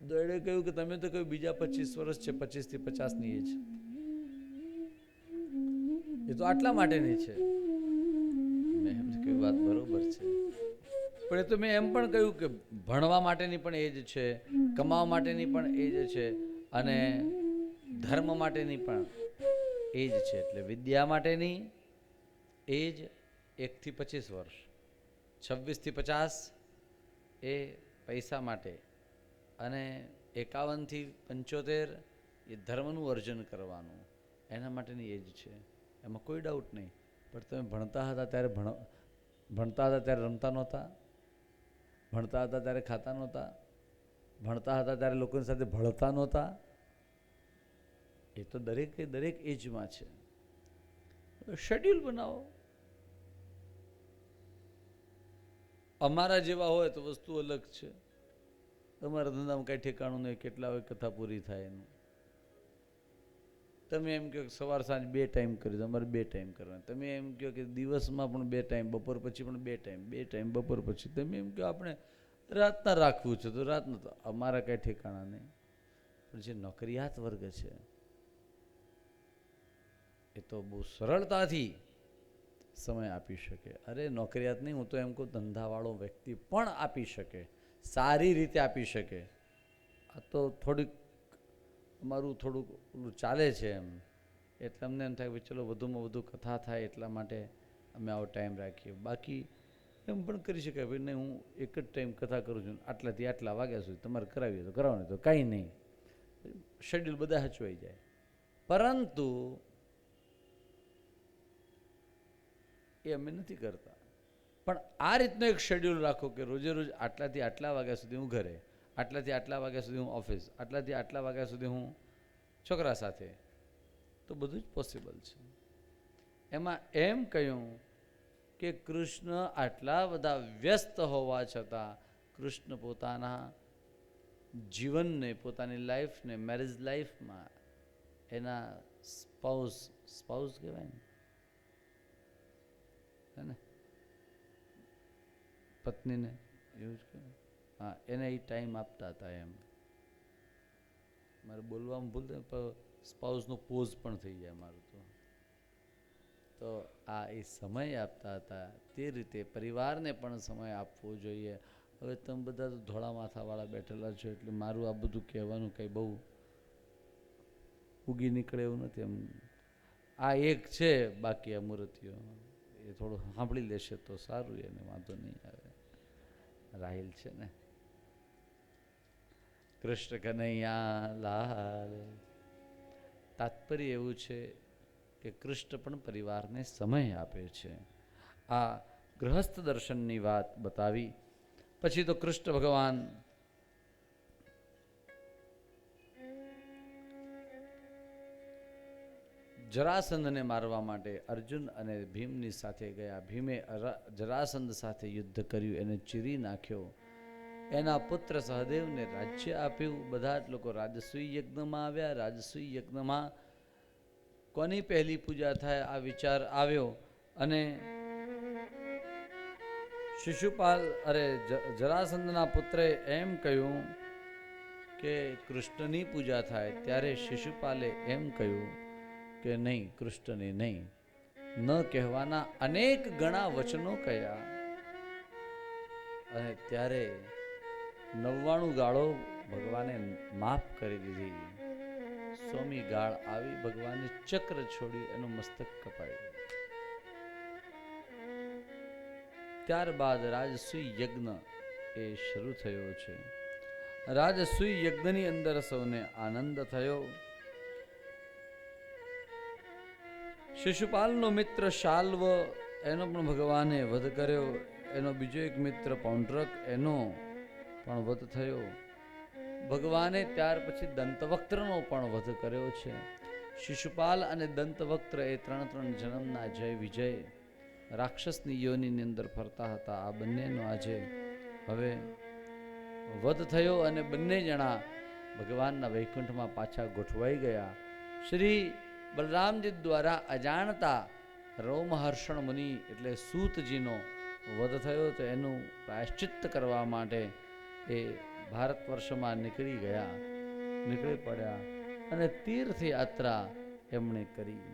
તો એણે કહ્યું કે તમે તો કહ્યું બીજા 25 વર્ષ છે, 25 થી 50ની એજ, એ તો આટલા માટેની છે. મેં એમ કહ્યું વાત બરોબર છે, પણ એ તો મેં એમ પણ કહ્યું કે ભણવા માટેની પણ એજ છે, કમાવા માટેની પણ એજ છે, અને ધર્મ માટેની પણ એજ છે. એટલે વિદ્યા માટેની એજ 1 થી 25 વર્ષ, 26 થી 50 એ પૈસા માટે, અને 51 થી 75 એ ધર્મનું અર્જન કરવાનું, એના માટેની એજ છે. એમાં કોઈ ડાઉટ નહીં. પણ તમે ભણતા હતા ત્યારે ભણતા હતા ત્યારે રમતા નહોતા, ભણતા હતા ત્યારે ખાતા નહોતા, ભણતા હતા ત્યારે લોકોની સાથે ભળતા નહોતા. એ તો દરેક એજમાં છે. શેડ્યુલ બનાવો. અમારા જેવા હોય તો વસ્તુ અલગ છે. તમારા ધંધામાં કાંઈ ઠેકાણું નહીં, કેટલા હોય કથા પૂરી થાય એનું. તમે એમ કહો કે સવાર સાંજ 2 ટાઈમ કરી દો, અમારે 2 ટાઈમ કરવાના. તમે એમ કહો કે દિવસમાં પણ 2 ટાઈમ, બપોર પછી પણ 2 ટાઈમ, 2 ટાઈમ બપોર પછી. તમે એમ કહો આપણે રાતના રાખવું છે તો રાતના, તો અમારા કાંઈ ઠેકાણા નહીં. પણ જે નોકરિયાત વર્ગ છે એ તો બહુ સરળતાથી સમય આપી શકે. અરે નોકરિયાત નહીં, હું તો એમ કહું ધંધાવાળો વ્યક્તિ પણ આપી શકે, સારી રીતે આપી શકે. આ તો થોડીક અમારું થોડુંક ઓલું ચાલે છે એમ, એટલે અમને એમ થાય કે ચલો વધુમાં વધુ કથા થાય એટલા માટે અમે આવો ટાઈમ રાખીએ. બાકી એમ પણ કરી શકાય ભાઈ નહીં, હું એક જ ટાઈમ કથા કરું છું, આટલાથી આટલા વાગ્યા સુધી તમારે કરાવીએ તો કરાવો, નહીં તો કાંઈ નહીં. શેડ્યુલ બધા હચવાઈ જાય. પરંતુ એ અમે નથી કરતા. પણ આ રીતનો એક શેડ્યુલ રાખો કે રોજે રોજ આટલાથી આટલા વાગ્યા સુધી હું ઘરે, આટલાથી આટલા વાગ્યા સુધી હું ઓફિસ, આટલાથી આટલા વાગ્યા સુધી હું છોકરા સાથે, તો બધું જ પોસિબલ છે. એમાં એમ કહ્યું કે કૃષ્ણ આટલા બધા વ્યસ્ત હોવા છતાં કૃષ્ણ પોતાના જીવનને, પોતાની લાઈફને, મેરેજ લાઈફમાં એના સ્પાઉસ કહેવાય ને, પત્નીને એવું જ કહેવાય, હા, એને એ ટાઈમ આપતા હતા. એમ મારે બોલવામાં ભૂલ થાય, પણ સ્પાઉસનો પોઝ પણ થઈ જાય મારું તો આ એ સમય આપતા હતા. તે રીતે પરિવારને પણ સમય આપવો જોઈએ. હવે તમે બધા તો ધોળા માથાવાળા બેઠેલા છો એટલે મારું આ બધું કહેવાનું કંઈ બહુ ઉગી નીકળે એવું નથી. એમ આ એક છે, બાકી આ મૂર્તિઓ એ થોડું સાંભળી લેશે તો સારું, એને વાંધો નહીં આવે. રાહિલ છે ને, કૃષ્ણ કનૈયા લાલ. તાત્પર્ય એવું છે કે કૃષ્ણ પણ પરિવારને સમય આપે છે. આ ગૃહસ્થ દર્શનની વાત બતાવી. પછી તો કૃષ્ણ ભગવાન જરાસંધને મારવા માટે અર્જુન અને ભીમની સાથે ગયા. ભીમે જરાસંધ સાથે યુદ્ધ કર્યું, એને ચીરી નાખ્યો. એના પુત્ર સહદેવને રાજ્ય આપ્યું. બધા જ લોકો રાજસૂય યજ્ઞમાં આવ્યા. રાજસૂય યજ્ઞમાં કોની પહેલી પૂજા થાય આ વિચાર આવ્યો, અને શિશુપાલ જરાસંધના પુત્રે એમ કહ્યું કે કૃષ્ણની પૂજા થાય. ત્યારે શિશુપાલે એમ કહ્યું કે નહીં, કૃષ્ણની નહીં. ન કહેવાના અનેક ગણા વચનો કહ્યા, અને ત્યારે 99 ગાળો ભગવાને માફ કરી દીધી. 100મી ગાળ આવી, ભગવાને ચક્ર છોડી એનું મસ્તક કપાયું. ત્યારબાદ રાજસૂય યજ્ઞ એ શરૂ થયો છે. રાજસૂય યજ્ઞની અંદર સૌને આનંદ થયો. શિશુપાલનો મિત્ર શાલ્વ, એનો પણ ભગવાને વધ કર્યો. એનો બીજો એક મિત્ર પૌંડ્રક, એનો પણ વધ થયો. ભગવાને ત્યાર પછી દંતવક્ત્રનો પણ વધ કર્યો છે. શિશુપાલ અને દંતવક્ત્ર એ 3 જન્મના જય વિજય રાક્ષસની યોનિની અંદર ફરતા હતા. આ બંનેનો આજે હવે વધ થયો, અને બંને જણા ભગવાનના વૈકુંઠમાં પાછા ગોઠવાઈ ગયા. શ્રી બલરામજી દ્વારા અજાણતા રોમહર્ષણ મુનિ એટલે સૂતજીનો વધ થયો, તો એનું પ્રાયશ્ચિત્ત કરવા માટે એ ભારત વર્ષમાં નીકળી પડ્યા અને તીર્થયાત્રા એમણે કરી.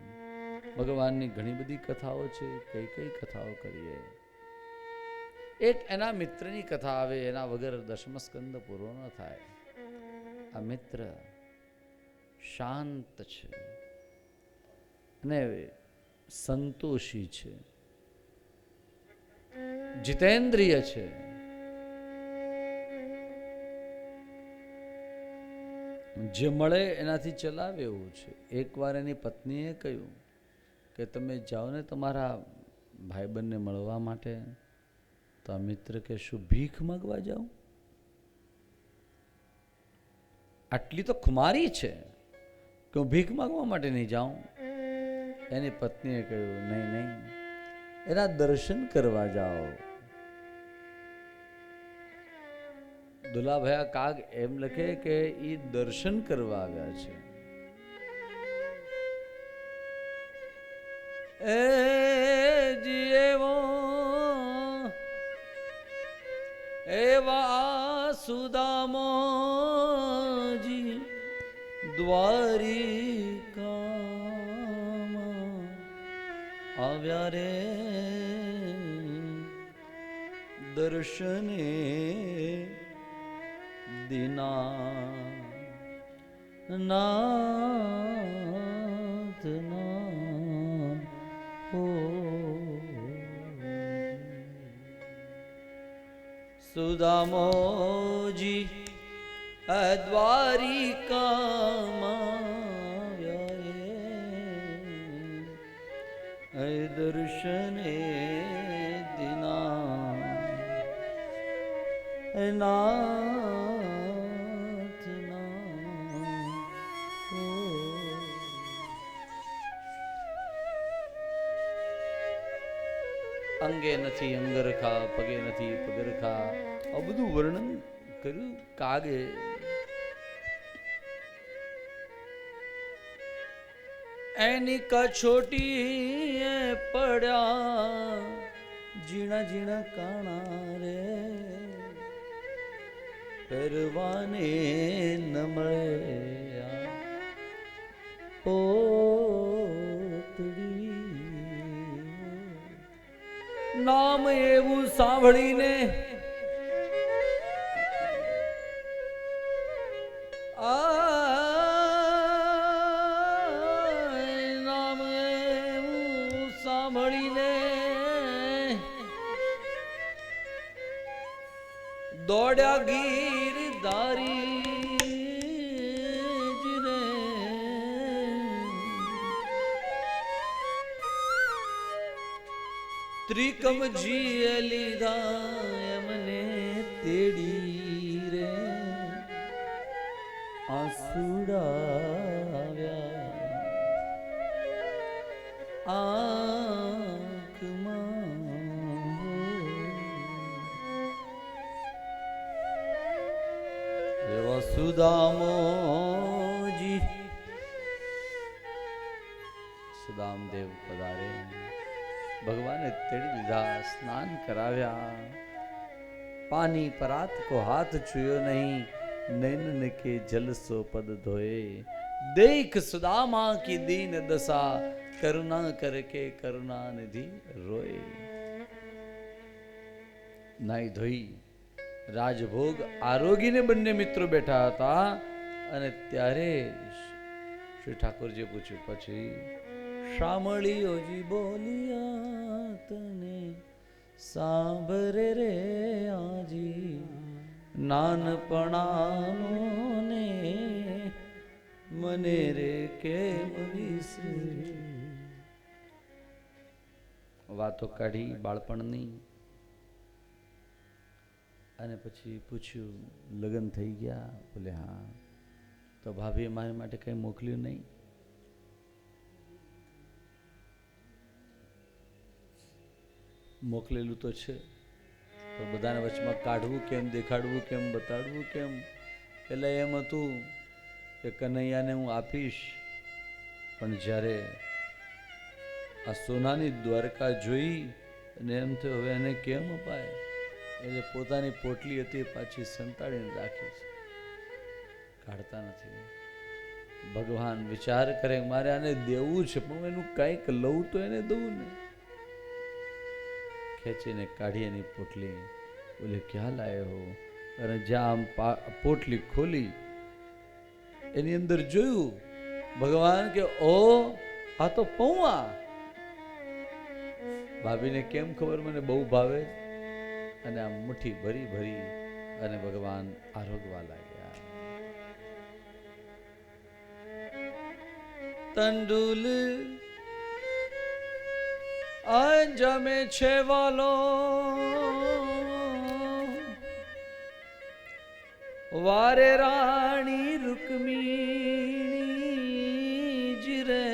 ભગવાનની ઘણી બધી કથાઓ છે, કઈ કઈ કથાઓ કરીએ. એક એના મિત્રની કથા આવે, એના વગર દશમ સ્કંદ પૂરો ન થાય. આ મિત્ર શાંત છે અને સંતોષી છે, જીતેન્દ્રિય છે. જે મળે એનાથી ચલાવે એવું છે. એકવાર એની પત્નીએ કહ્યું કે તમે જાઓ ને તમારા ભાઈબંધને મળવા માટે. તો આ મિત્ર કે શું ભીખ માંગવા જાઉં? આટલી તો ખુમારી છે કે હું ભીખ માંગવા માટે નહીં જાઉં. એની પત્નીએ કહ્યું નહીં, એના દર્શન કરવા જાઓ. દુલાભાઈ કાગ એમ લખે કે એ દર્શન કરવા આવ્યા છે. એ જીવો એવા સુદામોજી દ્વારિકામાં આવ્યા રે દર્શને દીના નાથના હો. સુદામોજી દ્વારિકામાં આવ્યા દર્શને દીના નાથના હો. અંગે નથી અંગરખા, પગે નથી પગરખા, આ બધું વર્ણન કર્યું કાગે. એની કછોટી પડ્યા ઝીણા ઝીણા કાણા રે, પરવાને ન મળે પોતડી. નામ એવું સાંભળીને નામ એવું સાંભળીને દોડ્યા ગીરધારી રે. ત્રિકમજીએ લીધા એમને તેડી રે, આંસુડાવ્યા આંખમાં. એવા સુદામોજી સુદામદેવ પધારે, ભગવાને તેડી લીધા, સ્નાન કરાવ્યા. પાनी परात को हाथ छुयो नहीं, नैनन के जल सो पद धोए. देख सुदामा की दीन दशा, करुणा करके करुणा निधि रोए. નાઈ ધોઈ રાજભોગ આરોગીને બંને મિત્રો બેઠા હતા અને ત્યારે શ્રી ઠાકોરજી પૂછ્યું પછી શામળીઓજી બોલિયા તને સાંભરે રે આજી, નાનપણાનો ને મને રે કેમ વિસરી. વાતો કાઢી બાળપણની અને પછી પૂછ્યું લગ્ન થઈ ગયા? બોલે હા. તો ભાભીએ મારી માટે કંઈ મોકલ્યું નહીં? મોકલેલું તો છે, પણ બધાને વચમાં કાઢવું કેમ, દેખાડવું કેમ, બતાડવું કેમ? એટલે એમ હતું કે કનૈયાને હું આપીશ, પણ જ્યારે આ સોનાની દ્વારકા જોઈ અને એમ થયું હવે એને કેમ અપાય? એટલે પોતાની પોટલી હતી પાછી સંતાડીને રાખી છે, કાઢતા નથી. ભગવાન વિચાર કરે મારે આને દેવું છે પણ એનું કંઈક લઉં તો એને દઉં ને. ખેંચીને કાઢી એની પોટલી, બોલે ક્યાં લાયો હો? અને જ્યાં પોટલી ખોલી એની અંદર જોયું, ભગવાન કે ઓ આ તો પૌવા. ભાભીને કેમ ખબર મને બહુ ભાવે, અને આ મુઠ્ઠી ભરી ભરી અને ભગવાન આરોગવા લાગ્યા. તંડુલ અંજમે છે વાલો, વારે રાણી રૂકમિણી જીરે.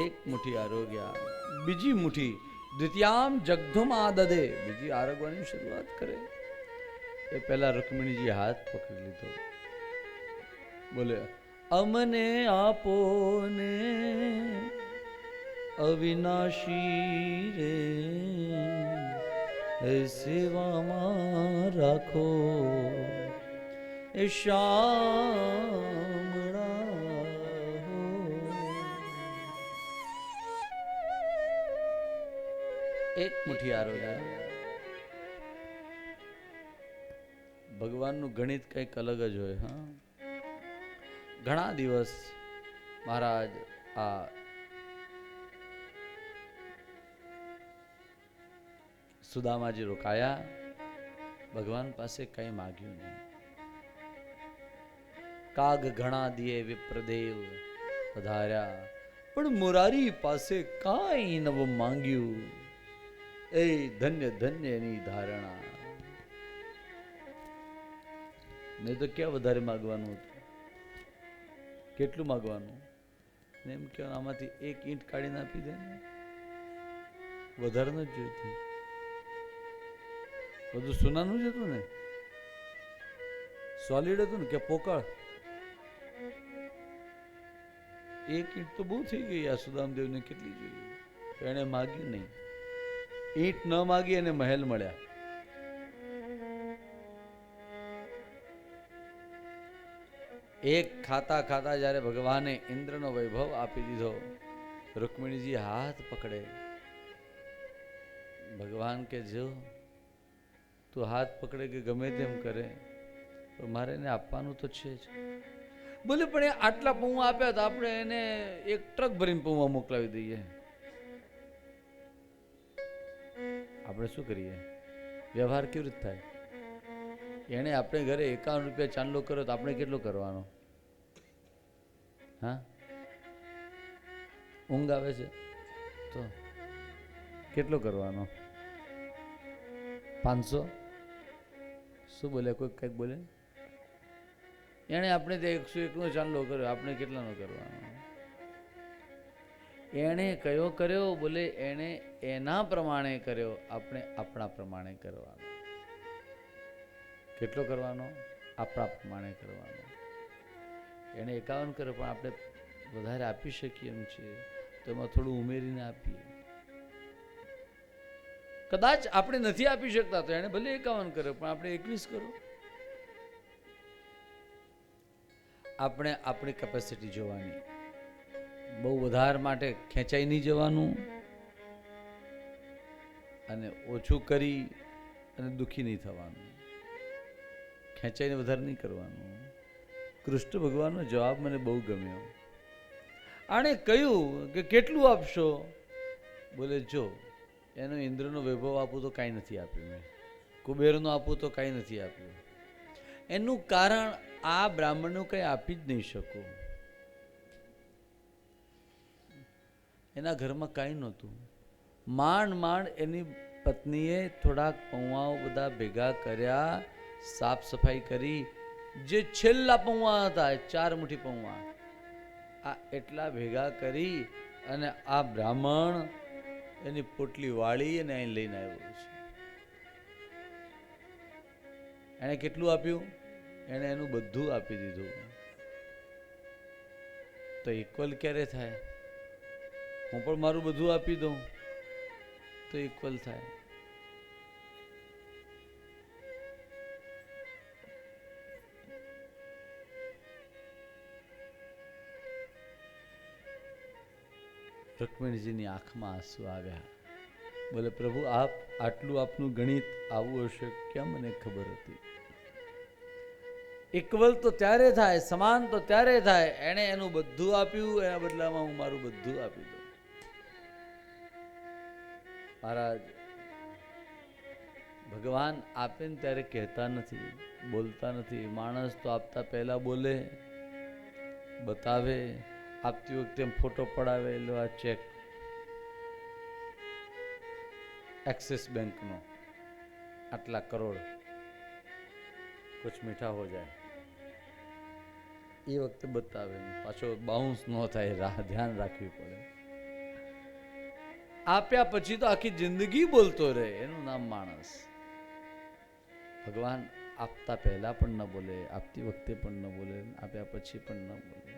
એક મુઠ્ઠી આરોગ્યા, બીજી મુઠ્ઠી દ્વિતીયામ જગધુમ આદદે, બીજી આરોગવાની શરૂઆત કરે. એ પહેલા રૂકમિણીજી હાથ પકડી લીધો, બોલે અમને આપો ને અવિનાશી રે, સેવામાં રાખો એ શામળા. એક મુઠ્ઠી આરોગ્ય. ભગવાનનું ગણિત કંઈક અલગ જ હોય. હા, ઘણા દિવસ મહારાજ આ સુદામાજી રોકાયા, ભગવાન પાસે કઈ માગ્યું નહીં. કાગ ઘણા દિયે વિપ્રદેવ પધાર્યા, પણ મોરારી પાસે કાંઈ નવ માંગ્યું. એ ધન્ય ધન્ય એની ધારણા. નહીં તો ક્યાં વધારે માગવાનું હતું, કેટલું માગવાનું? એમ કે આમાંથી એક ઈંટ કાઢીને આપી દે ને, વધારે ન જોઈતું. બધું સોનાનું જ હતું ને, સોલિડ હતું ને કે પોકળ? એક ઈંટ તો બહુ થઈ ગઈ. આ સુદામદેવને કેટલી જોઈએ? એને માગ્યું નહીં. ઈંટ ન માગી અને મહેલ મળ્યા. એક ખાતા ખાતા જ્યારે ભગવાને ઇન્દ્રનો વૈભવ આપી દીધો, રૂકમિણીજી હાથ પકડે. ભગવાન કે જો તું હાથ પકડે કે ગમે તેમ કરે તો મારે એને આપવાનું તો છે જ. બોલે પણ એ આટલા પૌવા આપ્યા તો આપણે એને એક ટ્રક ભરીને પૌવા મોકલાવી દઈએ. આપણે શું કરીએ? વ્યવહાર કેવી રીતે થાય? એને આપણે ઘરે 51 રૂપિયા ચાંદલો કર્યો તો આપણે કેટલો કરવાનો? હા, ઊંઘ આવે છે તો કેટલો કરવાનો? 500? શું બોલે? કોઈ કંઈક બોલે? એને આપણે તે 101નો ચાંદલો કર્યો, આપણે કેટલાનો કરવાનો? એને કયો કર્યો? બોલે એને એના પ્રમાણે કર્યો, આપણે આપણા પ્રમાણે કરવાનો. કેટલો કરવાનો? આપણા પ્રમાણે કરવાનો. એને 51 કર્યો પણ આપણે વધારે આપી શકીએ એમ છે તો એમાં થોડું ઉમેરીને આપીએ. કદાચ આપણે નથી આપી શકતા તો એને ભલે 51 કર્યો પણ આપણે 21 કરો. આપણે આપણી કેપેસિટી જોવાની. બહુ વધારે માટે ખેંચાઈ નહીં જવાનું અને ઓછું કરી અને દુઃખી નહીં થવાનું. ખેંચાઈને વધારે નહીં કરવાનું. કૃષ્ણ ભગવાનનો જવાબ મને બહુ ગમ્યો. આણે કહ્યું કે કેટલું આપશો? બોલે જો એનો ઇન્દ્રનો વૈભવ આપું તો કાંઈ નથી આપ્યું, મેં કુબેરનો આપું તો કાંઈ નથી આપ્યું. એનું કારણ આ બ્રાહ્મણનું કંઈ આપી જ નહીં શકું. એના ઘરમાં કાંઈ નહોતું. માંડ માંડ એની પત્નીએ થોડાક પૌવાઓ બધા ભેગા કર્યા, સાફ સફાઈ કરી. જે છેલ્લા પૌવા હતા 4 મુઠ્ઠી પૌવા, આ એટલા ભેગા કરી અને આ બ્રાહ્મણ એની પોટલી વાળી અને અહીં લઈને આવ્યો છે. એને કેટલું આપ્યું? એને એનું બધું આપી દીધું. તો ઇક્વલ ક્યારે થાય? હું પણ મારું બધું આપી દઉં તો ઇક્વલ થાય. રૂકમિણીજીની આંખમાં આંસુ આવ્યા. બોલે પ્રભુ આપ આટલું આપનું ગણિત આવું હશે ક્યાં મને ખબર હતી. ઇક્વલ તો ત્યારે થાય, સમાન તો ત્યારે થાય એણે એનું બધું આપ્યું, એના બદલામાં હું મારું બધું આપી દઉં. મહારાજ ભગવાન આપે ને ત્યારે કહેતા નથી, બોલતા નથી. માણસ તો આપતા પહેલા બોલે, બતાવે. આપતી વખતે ફોટો પડાવે, લો આ ચેક एक्सिस बैंक नो आटला करोड़ कुछ मीठा हो जाए ये वक्त बतावे, पाछो बाउंस न थाय, ध्यान राखवी पड़े. आप्या पछी तो आखी जिंदगी बोलतो रहे, एनु नाम माणस. भगवान आपता पहला पण न बोले, आपती वखते पण न बोले, आप्या पछी पण न बोले.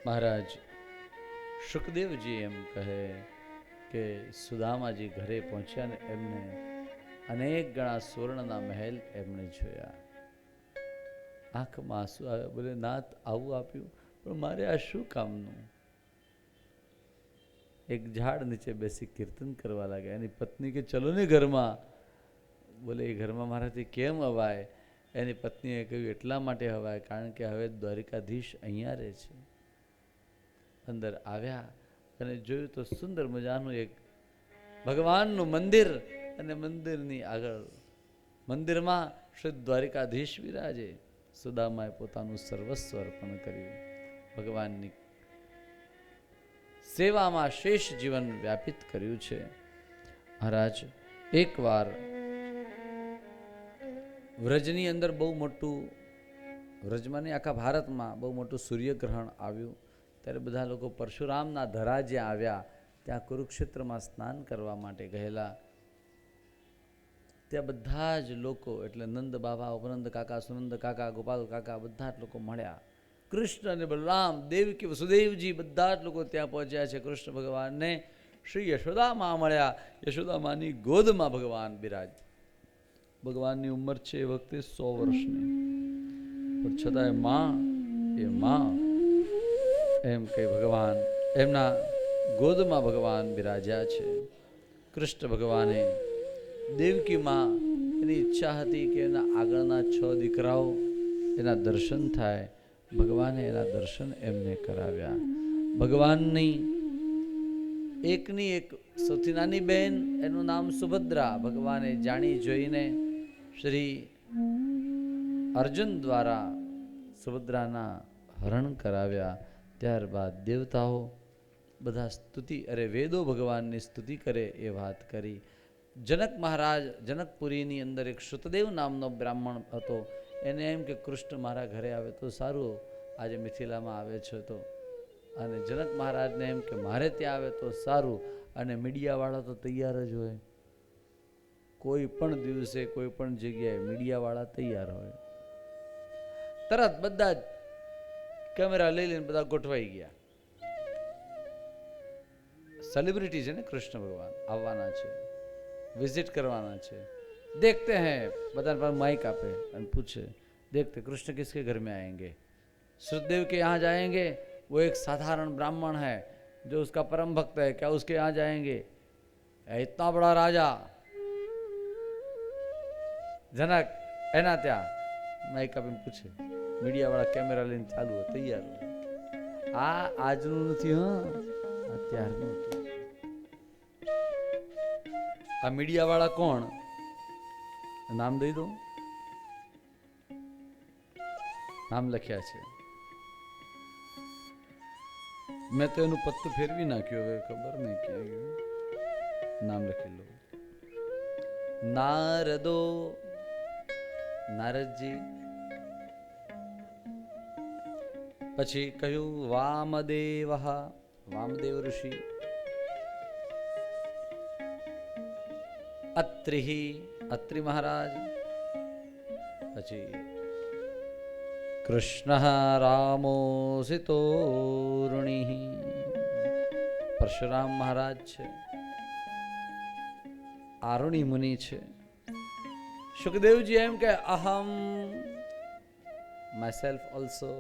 महाराज સુખદેવજી એમ કહે કે સુદામાજી ઘરે પહોંચ્યા ને એમને અનેક ગણા સુવર્ણના મહેલ એમણે જોયા. આંખમાં આંસુ આવ્યા. બોલે નાથ આવું આપ્યું પણ મારે આ શું કામનું. એક ઝાડ નીચે બેસી કીર્તન કરવા લાગ્યા. એની પત્ની કે ચલો ને ઘરમાં. બોલે એ ઘરમાં મારાથી કેમ અવાય. એની પત્નીએ કહ્યું એટલા માટે હવાય કારણ કે હવે દ્વારિકાધીશ અહીંયા રહે છે. અંદર આવ્યા અને જોયું તો સુંદર મજાનું એક ભગવાનનું મંદિર, અને મંદિરની આગળ મંદિરમાં શ્રી દ્વારિકાધીશ વિરાજે. સુદામાએ પોતાનું સર્વસ્વ અર્પણ કર્યું. ભગવાનની સેવામાં શેષ જીવન વ્યાપિત કર્યું છે. મહારાજ એકવાર વ્રજની અંદર બહુ મોટું, વ્રજમાં નહીં આખા ભારતમાં બહુ મોટું સૂર્યગ્રહણ આવ્યું. ત્યારે બધા લોકો પરશુરામના ધરા જ્યાં આવ્યા ત્યાં કુરુક્ષેત્રમાં સ્નાન કરવા માટે ગયેલા. ત્યાં બધા જ લોકો એટલે નંદ બાબા, ઉપનંદ કાકા, સુનંદ કાકા, ગોપાલ કાકા બધા જ લોકો મળ્યા. કૃષ્ણ અને બલરામ, દેવકી વસુદેવજી બધા જ લોકો ત્યાં પહોંચ્યા છે. કૃષ્ણ ભગવાનને શ્રી યશોદામાં મળ્યા. યશોદામાની ગોદમાં ભગવાન બિરાજ. ભગવાનની ઉંમર છે એ વખતે 100 વર્ષની, પણ છતાંય માં એ માં એમ કે ભગવાન એમના ગોદમાં ભગવાન બિરાજ્યા છે. કૃષ્ણ ભગવાને દેવકી માં એની ઈચ્છા હતી કે એના આગળના 6 દીકરાઓ એના દર્શન થાય. ભગવાને એના દર્શન એમને કરાવ્યા. ભગવાનની એકની એક સૌથી નાની બહેન, એનું નામ સુભદ્રા. ભગવાને જાણી જોઈને શ્રી અર્જુન દ્વારા સુભદ્રાના હરણ કરાવ્યા. ત્યારબાદ દેવતાઓ બધા સ્તુતિ, અરે વેદો ભગવાનની સ્તુતિ કરે એ વાત કરી. જનક મહારાજ, જનકપુરીની અંદર એક શ્રુતદેવ નામનો બ્રાહ્મણ હતો. એને એમ કે કૃષ્ણ મારા ઘરે આવે તો સારું, આજે મિથિલામાં આવે છે તો. અને જનક મહારાજને એમ કે મારે ત્યાં આવે તો સારું. અને મીડિયાવાળા તો તૈયાર જ હોય, કોઈ પણ દિવસે કોઈ પણ જગ્યાએ મીડિયાવાળા તૈયાર હોય. તરત બધા જ કેમેરા લઈ લઈને બધા ગોઠવાઈ ગયા. સેલિબ્રિટી છે ને કૃષ્ણ ભગવાન, આવવાના છે, વિઝિટ કરવાના છે. देखते हैं, બધા પર માइक આપે અને પૂછે देखते कृष्ण किसके घर में आएंगे. सुखदेव के यहाँ जाएंगे, वो एक साधारण ब्राह्मण है जो उसका परम भक्त है, क्या उसके यहाँ जाएंगे. इतना बड़ा राजा जनक એના ત્યાં માઇક આપીને પૂછે. મીડિયાવાળા કેમેરા લઈને ચાલુ હોય, તૈયાર હોય. આ આજનું નથી, હા અત્યારનું હતું. આ મીડિયાવાળા કોણ, નામ દઈ દો. નામ લખ્યા છે. મેં તો એનું પત્તું ફેરવી નાખ્યું, હવે ખબર નહીં ક્યાં ગયું. નામ લખી લો. નારદો, નારદજી. પછી કહ્યું વામદેવ, વામદેવ ઋષિ. અત્રિ, અત્રિ મહારાજ. પછી કૃષ્ણ રામોસિતોરુણી. પરશુરામ મહારાજ છે, આરુણી મુનિ છે. સુખદેવજી એમ કે અહમ માયસેલ્ફ ઓલ્સો,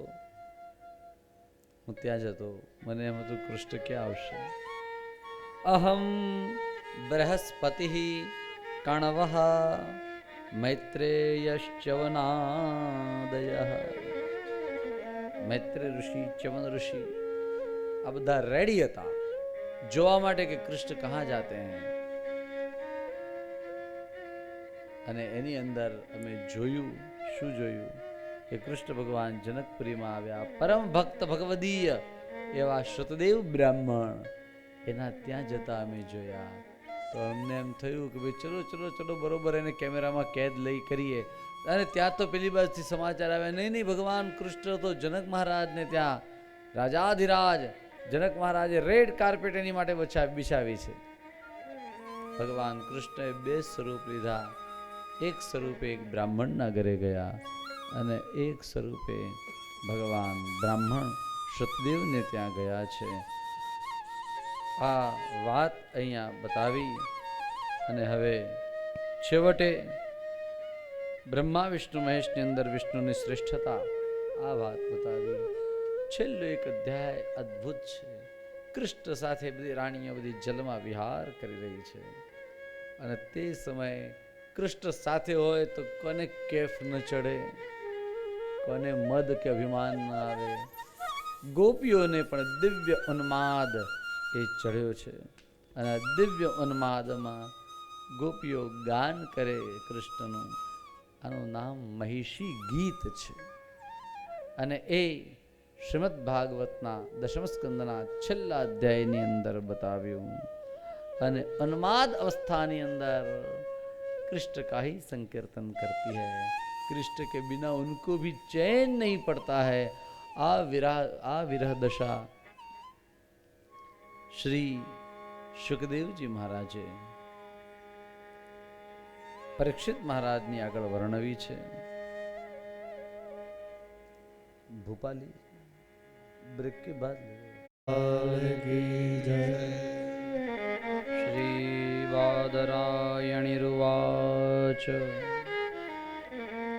હું ત્યાં જતો, મને એમ હતું કૃષ્ણ ક્યાં આવશે. અહમ બૃહસ્પતિ કણવ મૈત્રેયશ્ચવનાદય. મૈત્રેય ઋષિ, ચ્યવન ઋષિ આ બધા રેડી હતા જોવા માટે કે કૃષ્ણ કહાં જાતે હૈ. અને એની અંદર અમે જોયું, શું જોયું કે કૃષ્ણ ભગવાન જનકપુરીમાં આવ્યા. પરમ ભક્ત ભગવદીય એવા શ્રુતદેવ બ્રાહ્મણ એના ત્યાં જતા અમે જોયા. તો અમને એમ થયું કે ભાઈ ચલો ચલો ચલો બરોબર, એને કેમેરામાં કેદ લઈ કરીએ. અને ત્યાં તો પેલી બાજુથી સમાચાર આવ્યા, નહીં નહીં, ભગવાન કૃષ્ણ તો જનક મહારાજને ત્યાં રાજાધિરાજ જનક મહારાજે રેડ કાર્પેટ એની માટે બિછાવી છે. ભગવાન કૃષ્ણએ બે સ્વરૂપ લીધા. એક સ્વરૂપે એક બ્રાહ્મણના ઘરે ગયા અને એક સ્વરૂપે ભગવાન બ્રાહ્મણ શ્રુતદેવને ત્યાં ગયા છે. આ વાત અહીંયા બતાવી અને હવે છેવટે બ્રહ્મા વિષ્ણુ મહેશની અંદર વિષ્ણુની શ્રેષ્ઠતા આ વાત બતાવી. છેલ્લો એક અધ્યાય અદ્ભુત છે. કૃષ્ણ સાથે બધી રાણીઓ બધી જલમાં વિહાર કરી રહી છે અને તે સમયે કૃષ્ણ સાથે હોય તો કોને કેફ ન ચડે, કોને મદ કે અભિમાન ન આવે. ગોપીઓને પણ દિવ્ય ઉન્માદ એ ચડ્યો છે અને દિવ્ય ઉન્માદમાં ગોપીઓ ગાન કરે કૃષ્ણનું. આનું નામ મહિષી ગીત છે અને એ શ્રીમદ ભાગવતના દશમ સ્કંદના છેલ્લા અધ્યાયની અંદર બતાવ્યું. અને ઉન્માદ અવસ્થાની અંદર कृष्ण का ही संकीर्तन करती है. कृष्ण के बिना उनको भी चैन नहीं पड़ता है. आ विरह दशा श्री સુખદેવજી મહારાજે પરીક્ષિત મહારાજની આગળ વર્ણવી છે. ભૂપાલી બ્રેક के बाद श्री बादरायणिरुवाच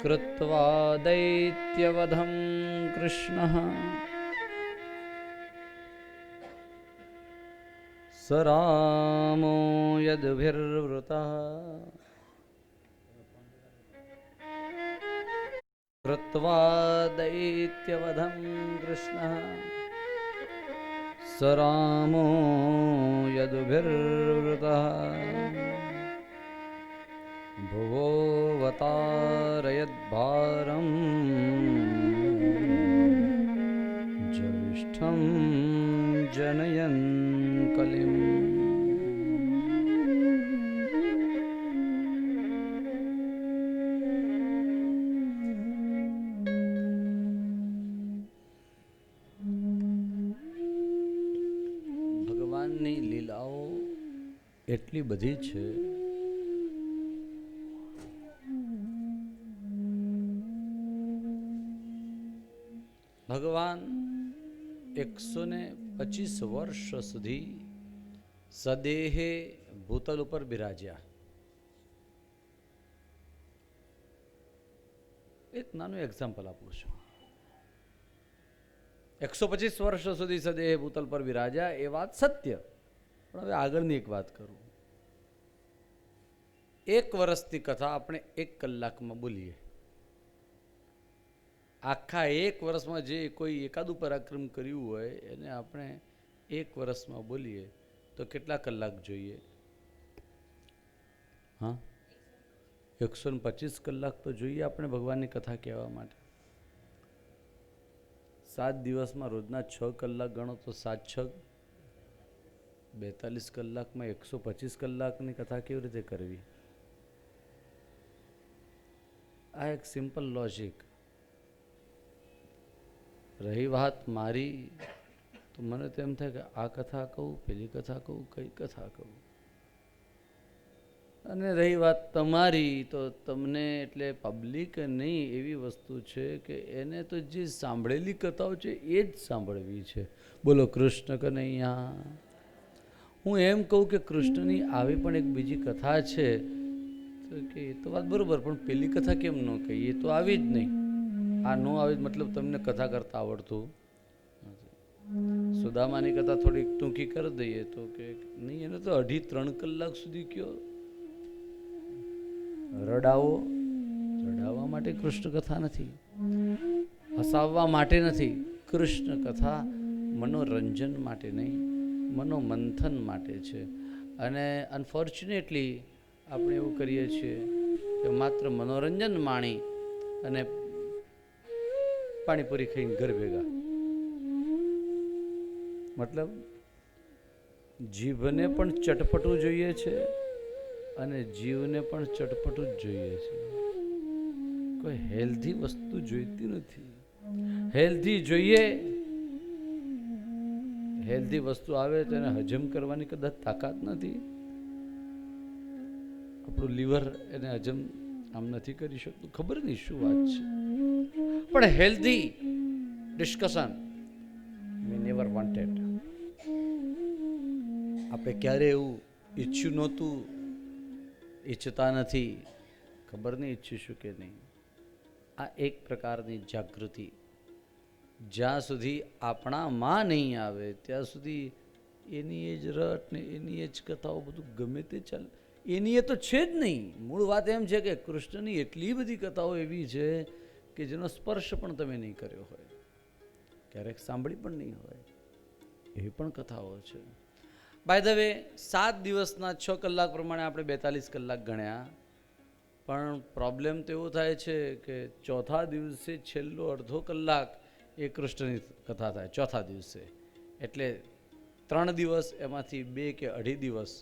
कृत्वा दैत्यवधं कृष्णः स रामो यद्भिर्वृतः कृत्वा दैत्यवधं कृष्णः स रामो यद्भिर्वृतः भुवोऽवतारयद्भारं ज्येष्ठं जनयन् कलिम्. ભગવાનની લીલાઓ એટલી બધી છે. ભગવાન 125 વર્ષ સુધી સદેહે ભૂતલ ઉપર બિરાજ્યા. એક નાનું એક્ઝામ્પલ આપું છું. 125 વર્ષ સુધી સદેહે ભૂતલ પર બિરાજ્યા એ વાત સત્ય. પણ હવે આગળની એક વાત કરું. 1 વર્ષની કથા આપણે 1 કલાકમાં બોલીએ. આખા 1 વર્ષમાં જે કોઈ એકાદું પરાક્રમ કર્યું હોય એને આપણે 1 વર્ષમાં બોલીએ તો કેટલા કલાક જોઈએ? હા, 125 કલાક તો જોઈએ આપણે ભગવાનની કથા કહેવા માટે. 7 દિવસમાં રોજના 6 કલાક ગણો તો 7 6 42 કલાકમાં 125 કલાકની કથા કેવી રીતે કરવી? આ એક સિમ્પલ લોજિક. રહી વાત મારી તો મને તેમ થાય કે આ કથા કહું, પેલી કથા કહું, કઈ કથા કહું. અને રહી વાત તમારી, તો તમને એટલે પબ્લિક નહીં, એવી વસ્તુ છે કે એને તો જે સાંભળેલી કથાઓ છે એ જ સાંભળવી છે. બોલો કૃષ્ણ કનૈયા. હું એમ કહું કે કૃષ્ણની આવી પણ એક બીજી કથા છે, તો કે એ તો વાત બરોબર, પણ પેલી કથા કેમ ન કહી? એ તો આવી જ નહીં. આ ન આવી મતલબ તમને કથા કરતા આવડતું નથી. સુદામાની કથા થોડીક ટૂંકી કરી દઈએ તો કે નહીં, એને તો 2.5-3 કલાક સુધી કયો રડાવો. રડાવવા માટે કૃષ્ણ કથા નથી, હસાવવા માટે નથી. કૃષ્ણ કથા મનોરંજન માટે નહીં, મનોમંથન માટે છે. અને અનફોર્ચ્યુનેટલી આપણે એવું કરીએ છીએ કે માત્ર મનોરંજન માણી અને પાણીપુરી ખાઈને ઘર ભેગા. મતલબ જીભને પણ ચટપટું જોઈએ છે અને જીવને પણ ચટપટું જ જોઈએ છે. કોઈ હેલ્ધી વસ્તુ જોઈતી નથી. હેલ્ધી જોઈએ, હેલ્ધી વસ્તુ આવે તો એને હજમ કરવાની કદાચ તાકાત નથી. આપણું લીવર એને હજમ આમ નથી કરી શકતું. ખબર નહીં શું વાત છે, પણ હેલ્ધી ડિસ્કશન વી નેવર વોન્ટેડ. આપણે ક્યારે એવું ઈચ્છ્યું નહોતું, ઈચ્છતા નથી. ખબર નહીં ઈચ્છીશું કે નહીં. આ એક પ્રકારની જાગૃતિ જ્યાં સુધી આપણામાં નહીં આવે ત્યાં સુધી એની એ જ રટ ને એની એ જ કથાઓ બધું ગમે તે ચાલે. એની એ તો છે જ નહીં. મૂળ વાત એમ છે કે કૃષ્ણની એટલી બધી કથાઓ એવી છે કે જેનો સ્પર્શ પણ તમે નહીં કર્યો હોય, ક્યારેક સાંભળી પણ નહીં હોય, એવી પણ કથાઓ છે. બાય ધ વે 7 દિવસના 6 કલાક પ્રમાણે આપણે 42 કલાક ગણ્યા, પણ પ્રોબ્લેમ તો એવો થાય છે કે ચોથા દિવસે છેલ્લો અડધો કલાક એ કૃષ્ણની કથા થાય. ચોથા દિવસે એટલે 3 દિવસ, એમાંથી 2 કે 2.5 દિવસ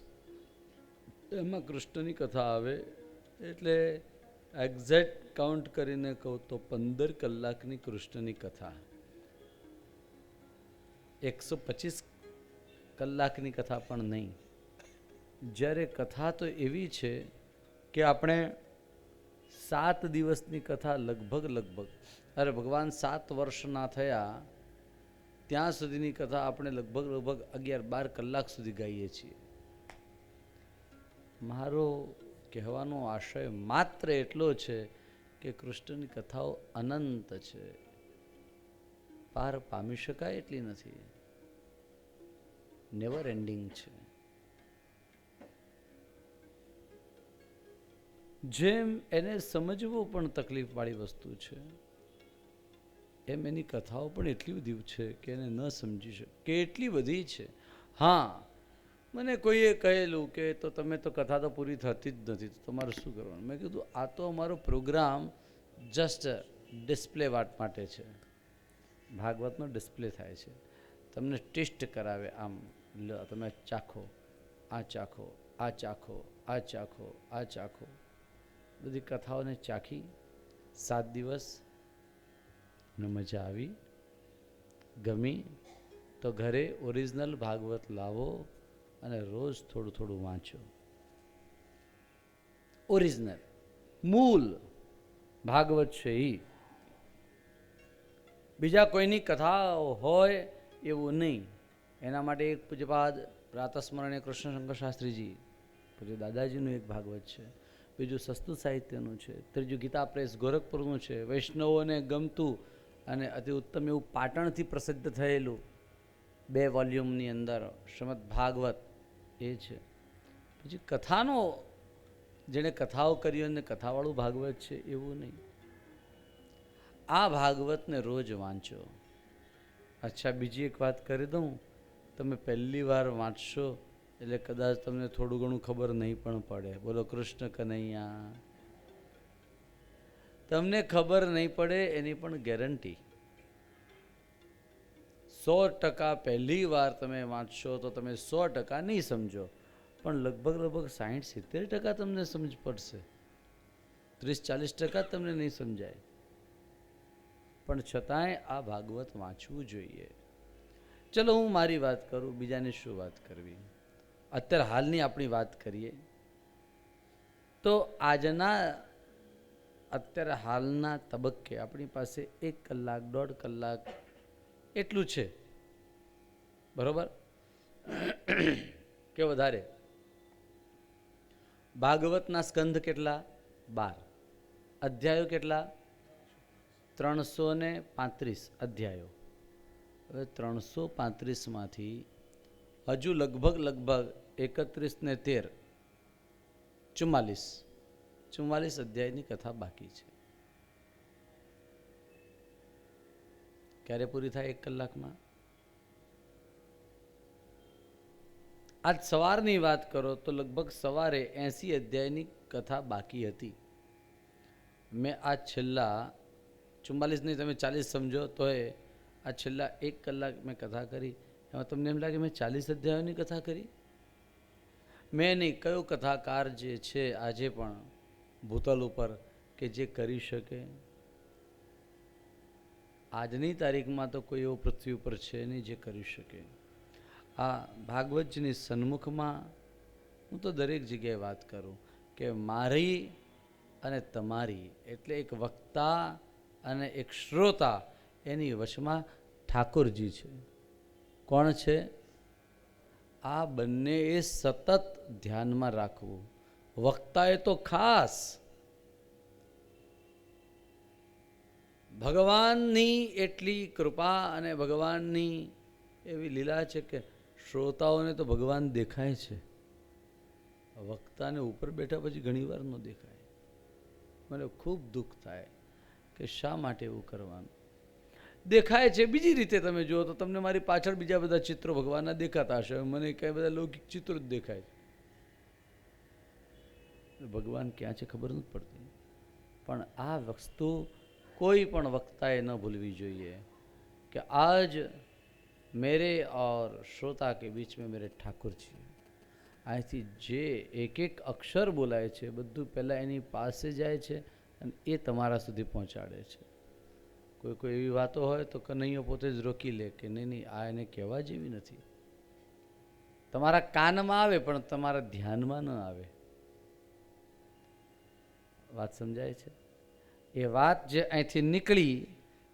એમાં કૃષ્ણની કથા આવે. એટલે એક્ઝેક્ટ કાઉન્ટ કરીને કહું તો 15 કલાકની કૃષ્ણની કથા. 125 કલાકની કથા પણ નહીં. જ્યારે કથા તો એવી છે કે આપણે 7 દિવસની કથા લગભગ અરે ભગવાન 7 વર્ષના થયા ત્યાં સુધીની કથા આપણે લગભગ 11-12 કલાક સુધી ગાઈએ છીએ. મારો કહેવાનો આશય માત્ર એટલો છે કે કૃષ્ણની કથાઓ અનંત છે, પાર પામી શકાય એટલી નથી, નેવર એન્ડિંગ છે. જેમ એને સમજવું પણ તકલીફવાળી વસ્તુ છે, એમ એની કથાઓ પણ એટલી બધી છે કે એને ન સમજી શકે કે એટલી બધી છે. હા, મને કોઈએ કહેલું કે તો તમે તો કથા તો પૂરી થતી જ નથી, તો તમારે શું કરવાનું? મેં કીધું આ તો અમારો પ્રોગ્રામ જસ્ટ ડિસ્પ્લે માટે છે. ભાગવતનો ડિસ્પ્લે થાય છે, તમને ટેસ્ટ કરાવે. આમ તમે ચાખો, આ ચાખો, આ ચાખો, આ ચાખો, આ ચાખો. બધી કથાઓને ચાખી 7 દિવસ ને મજા આવી, ગમી તો ઘરે ઓરિજિનલ ભાગવત લાવો અને રોજ થોડું થોડું વાંચો. ઓરિજિનલ મૂળ ભાગવત છે એ, બીજા કોઈની કથા હોય એવું નહીં. એના માટે એક પૂજ્યપાદ પ્રાતસ્મરણીય કૃષ્ણશંકર શાસ્ત્રીજી, પૂજ્ય દાદાજીનું એક ભાગવત છે, બીજું સંસ્કૃત સાહિત્યનું છે, ત્રીજું ગીતા પ્રેસ ગોરખપુરનું છે, વૈષ્ણવોને ગમતું અને અતિ ઉત્તમ એવું પાટણથી પ્રસિદ્ધ થયેલું 2 વોલ્યુમની અંદર શ્રીમદ ભાગવત એ છે. પછી કથાનો જેણે કથાઓ કરી અને કથાવાળું ભાગવત છે એવું નહીં. આ ભાગવતને રોજ વાંચો. અચ્છા, બીજી એક વાત કરી દઉં, તમે પહેલી વાર વાંચશો એટલે કદાચ તમને થોડું ઘણું ખબર નહીં પણ પડે. બોલો કૃષ્ણ કનૈયા. તમને ખબર નહીં પડે એની પણ ગેરંટી. 100% પહેલી વાર તમે વાંચશો તો તમે 100% નહીં સમજો, પણ લગભગ 60-70% તમને સમજ પડશે. 30-40% તમને નહીં સમજાય, પણ છતાંય આ ભાગવત વાંચવું જોઈએ. ચલો હું મારી વાત કરું, બીજાની શું વાત કરવી. અત્યારે હાલની આપણી વાત કરીએ. તો આજના અત્યારે હાલના તબક્કે આપણી પાસે 1 કલાક 1.5 કલાક એટલું છે, બરોબર કે વધારે? ભાગવતના સ્કંધ કેટલા? 12. અધ્યાયો કેટલા? 335 અધ્યાયો. હવે 335માંથી હજુ લગભગ 31 ને 13 44 અધ્યાયની કથા બાકી છે. ક્યારે પૂરી થાય? 1 કલાકમાં. આજ સવારની વાત કરો તો લગભગ સવારે 80 અધ્યાયની કથા બાકી હતી. મેં આ છેલ્લા 44 નહીં, તમે 40 સમજો તો આ છેલ્લા 1 કલાક મેં કથા કરી. એમાં તમને એમ લાગે મેં 40 અધ્યાયોની કથા કરી? મેં નહીં, કયો કથાકાર જે છે આજે પણ ભૂતલ ઉપર કે જે કરી શકે? આજની તારીખમાં તો કોઈ એવો પૃથ્વી ઉપર છે નહીં જે કરી શકે. આ ભાગવતજીની સન્મુખમાં હું તો દરેક જગ્યાએ વાત કરું કે મારી અને તમારી એટલે એક વક્તા અને એક શ્રોતા, એની વચમાં ઠાકોરજી છે. કોણ છે? આ બંને એ સતત ધ્યાનમાં રાખવું. વક્તાએ તો ખાસ ભગવાનની એટલી કૃપા અને ભગવાનની એવી લીલા છે કે શ્રોતાઓને તો ભગવાન દેખાય છે, વક્તાને ઉપર બેઠા પછી ઘણીવાર ન દેખાય. મને ખૂબ દુઃખ થાય કે શા માટે એવું કરવાનું. દેખાય છે બીજી રીતે. તમે જુઓ તો તમને મારી પાછળ બીજા બધા ચિત્રો ભગવાનના દેખાતા હશે, મને કઈ બધા લૌકિક ચિત્રો જ દેખાય છે. ભગવાન ક્યાં છે ખબર નથી પડતી. પણ આ વસ્તુ કોઈ પણ વક્તાએ ન ભૂલવી જોઈએ કે આજ मेरे और श्रोता के बीच में मेरे ठाकुर जी. અહીંથી જે એક એક અક્ષર બોલાય છે બધું પહેલાં એની પાસે જાય છે અને એ તમારા સુધી પહોંચાડે છે. કોઈ એવી વાતો હોય તો કનૈયો પોતે જ રોકી લે કે નહીં નહીં, આ એને કહેવા જેવી નથી. તમારા કાનમાં આવે પણ તમારા ધ્યાનમાં ન આવે. વાત સમજાય છે? એ વાત જે અહીંથી નીકળી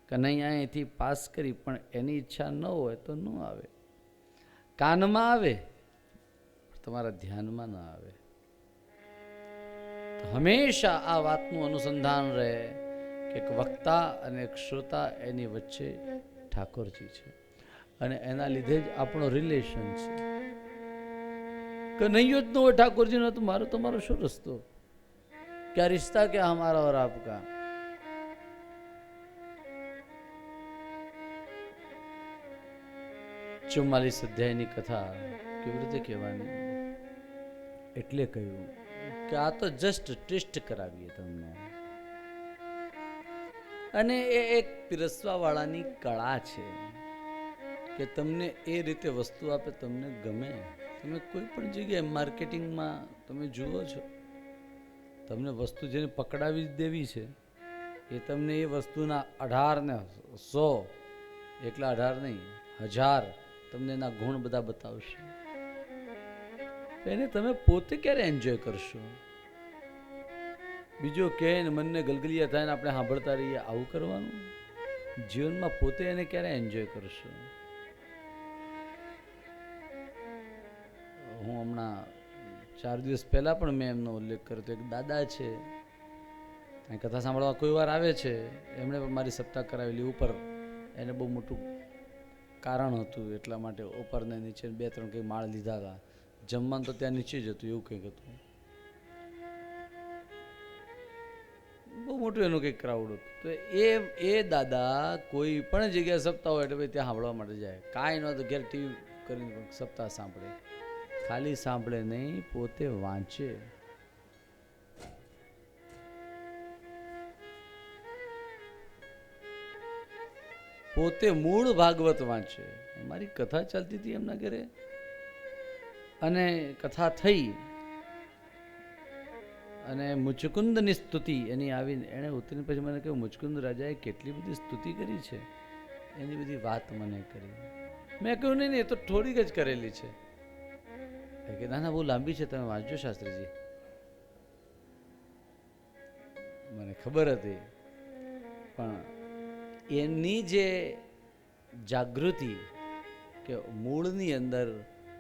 કનૈયા અહીંથી પાસ કરી પણ એની ઈચ્છા ન હોય તો ન આવે. કાનમાં આવે તમારા ધ્યાનમાં ન આવે. તો હંમેશા આ વાતનું અનુસંધાન રહે કે એક વક્તા અને એક શ્રોતા એની વચ્ચે ઠાકોરજી છે અને એના લીધે જ આપણો રિલેશન છે. કનૈયો જ ન હોય ઠાકોરજીનો તો મારો તમારો શું રસ્તો? ક્યા રિશ્તા ક્યા હમારા ઓર આપકા? 44 અધ્યાયની કથા કેવી રીતે કહેવાની? એટલે કહ્યું કે આ તો જસ્ટ ટેસ્ટ કરાવીએ તમને. અને એ એક પીરસવા વાળાની કળા છે કે તમને એ રીતે વસ્તુ આપે, તમને ગમે. તમે કોઈ પણ જગ્યાએ માર્કેટિંગમાં તમે જુઓ છો, તમને વસ્તુ જેને પકડાવી દેવી છે એ તમને એ વસ્તુના 18 ને 100, એકલા 18 નહીં 1000 તમને એના ગુણ બધા બતાવશે. એને તમે પોતે ક્યારે એન્જોય કરશો? બીજો કહે ને મનને ગલગલિયા થાય ને આપણે સાંભળતા રહીએ, આવું કરવાનું? જીવનમાં પોતે એને ક્યારે એન્જોય કરશો? હું હમણાં 4 દિવસ પહેલા પણ મેં એમનો ઉલ્લેખ કર્યો હતો. એક દાદા છે, અહીં કથા સાંભળવા કોઈ વાર આવે છે, એમણે પણ મારી સપ્તાહ કરાવેલી ઉપર. એને બહુ મોટું કારણ હતું એટલા માટે ઉપર ને નીચે 2-3 કંઈ માળ લીધા હતા. જમવાનું તો ત્યાં નીચે જ હતું, એવું કંઈક હતું. બહુ મોટું એનું કંઈક ક્રાઉડ હતું. તો એ દાદા કોઈ પણ જગ્યાએ સપ્તાહ હોય એટલે ભાઈ ત્યાં સાંભળવા માટે જાય. કાંઈ નહોતું, ઘેર ટીવી કરીને સપ્તાહ સાંભળે. ખાલી સાંભળે નહીં, પોતે વાંચે. પોતે મૂળ ભાગવત વાંચે. મારી કથા ચાલતી હતી એમના ઘરે અને કથા થઈ અને મુચકુંદની સ્તુતિ એની આવીને એણે ઉતરીને પછી મને કહ્યું, મુચકુંદ રાજાએ કેટલી બધી સ્તુતિ કરી છે, એની બધી વાત મને કરી. મેં કહ્યું નહીં, એ તો થોડીક જ કરેલી છે. કે ના ના બહુ લાંબી છે, તમે વાંચજો શાસ્ત્રીજી. મને ખબર હતી, પણ એની જે જાગૃતિ કે મૂળની અંદર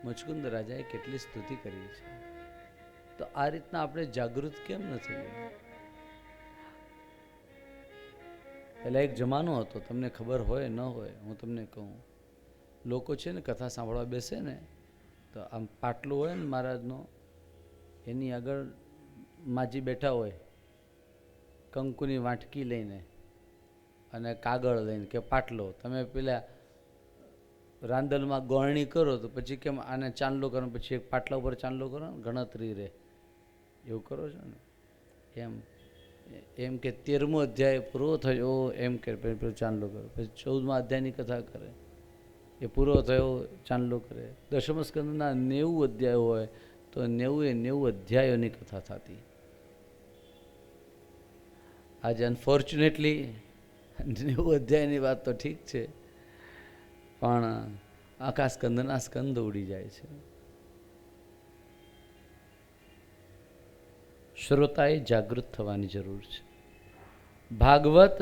મુચકુંદ રાજાએ કેટલી સ્તુતિ કરી છે, તો આ રીતના આપણે જાગૃત કેમ નથી? એટલે એક જમાનો હતો, તમને ખબર હોય ન હોય, હું તમને કહું, લોકો છે ને કથા સાંભળવા બેસે ને તો આમ પાટલું હોય ને મહારાજનો, એની આગળ માજી બેઠા હોય કંકુની વાટકી લઈને અને કાગળ લઈને કે પાટલો, તમે પેલા રાંદલમાં ગોળણી કરો તો પછી કેમ આને ચાંદલો કરો, પછી એક પાટલા ઉપર ચાંદલો કરો ને ગણતરી રહે, એવું કરો છો ને? એમ કે 13મો અધ્યાય પૂરો થયો એમ કે પેલો ચાંદલો કરે, પછી 14મા અધ્યાયની કથા કરે, એ પૂરો થયો ચાંદલો કરે. દશમ સ્કંદના 90 અધ્યાય હોય તો 90 અધ્યાયોની કથા થતી. આજે અનફોર્ચ્યુનેટલી 90 અધ્યાયની વાત તો ઠીક છે, પણ આખા સ્કંદના સ્કંદ ઉડી જાય છે. શ્રોતાએ જાગૃત થવાની જરૂર છે. ભાગવત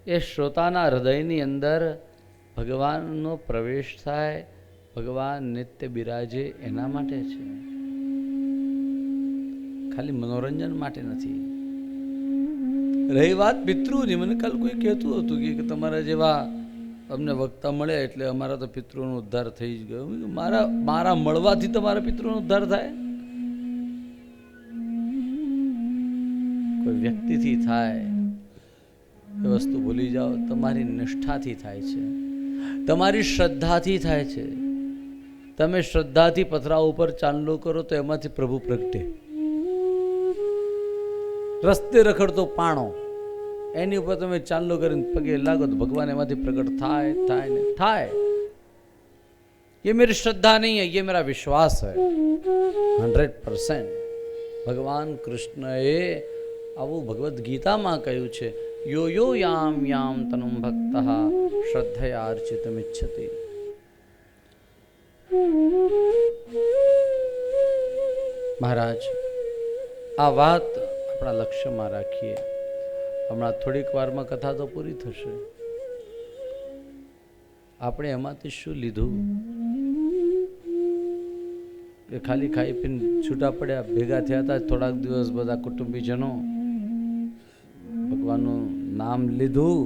એ શ્રોતાના હૃદયની અંદર ભગવાનનો પ્રવેશ થાય, ભગવાન નિત્ય બિરાજે એના માટે છે, ખાલી મનોરંજન માટે નથી. રહી વાત પિતૃની, મને કાલ કોઈ કહેતું હતું કે તમારા જેવા અમને વક્તા મળ્યા એટલે અમારા તો પિતૃનો ઉદ્ધાર થઈ જ ગયો. મારા મળવાથી તમારા પિતૃનો ઉદ્ધાર થાય? કોઈ વ્યક્તિથી થાય એ વસ્તુ ભૂલી જાઓ. તમારી નિષ્ઠાથી થાય છે, તમારી શ્રદ્ધાથી થાય છે. તમે શ્રદ્ધાથી પથરા ઉપર ચાંદલો કરો તો એમાંથી પ્રભુ પ્રગટે. રસ્તે રખડતો પાણો, એની ઉપર તમે ચાંદલો કરીને પગે લાગો તો ભગવાન એમાંથી પ્રગટ થાય થાય ને થાય. ये मेरी श्रद्धा नहीं है, ये मेरा विश्वास है 100%. ભગવાન કૃષ્ણએ આવું ભગવદ્ ગીતામાં કહ્યું છે, યો યો યામ યામ તનુમ ભક્તઃ શ્રદ્ધયા અર્ચિતમિચ્છતિ. મહારાજ, આ વાત આપણા લક્ષ્યમાં રાખીએ. હમણાં થોડીક વારમાં કથા તો પૂરી થશે. આપણે એમાંથી શું લીધું? કે ખાલી ખાઈ પીને છૂટા પડ્યા, ભેગા થયા હતા થોડાક દિવસ બધા કુટુંબીજનો, ભગવાનનું નામ લીધું.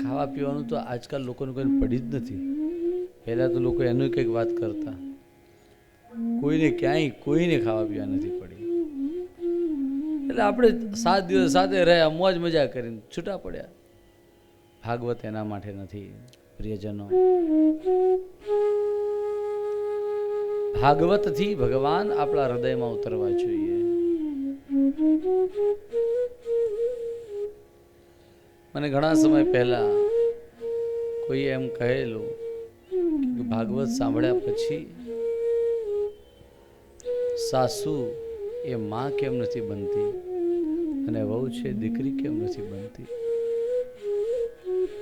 ખાવા પીવાનું તો આજકાલ લોકોને કોઈ પડી જ નથી. પહેલાં તો લોકો એનું કંઈક વાત કરતા, કોઈને ક્યાંય કોઈને ખાવા પીવા નથી પડી. એટલે આપણે 7 દિવસ સાથે રહ્યા, મોજ મજા કરીને છૂટા પડ્યા. ભાગવત એના માટે નથી પ્રિયજનો. ભાગવતથી ભગવાન આપણા હૃદયમાં ઉતરવા જોઈએ. મને ઘણા સમય પહેલા કોઈ એમ કહેલું કે ભાગવત સાંભળ્યા પછી સાસુ એ માં કેમ નથી બનતી અને વહુ છે દીકરી કેમ નથી બનતી.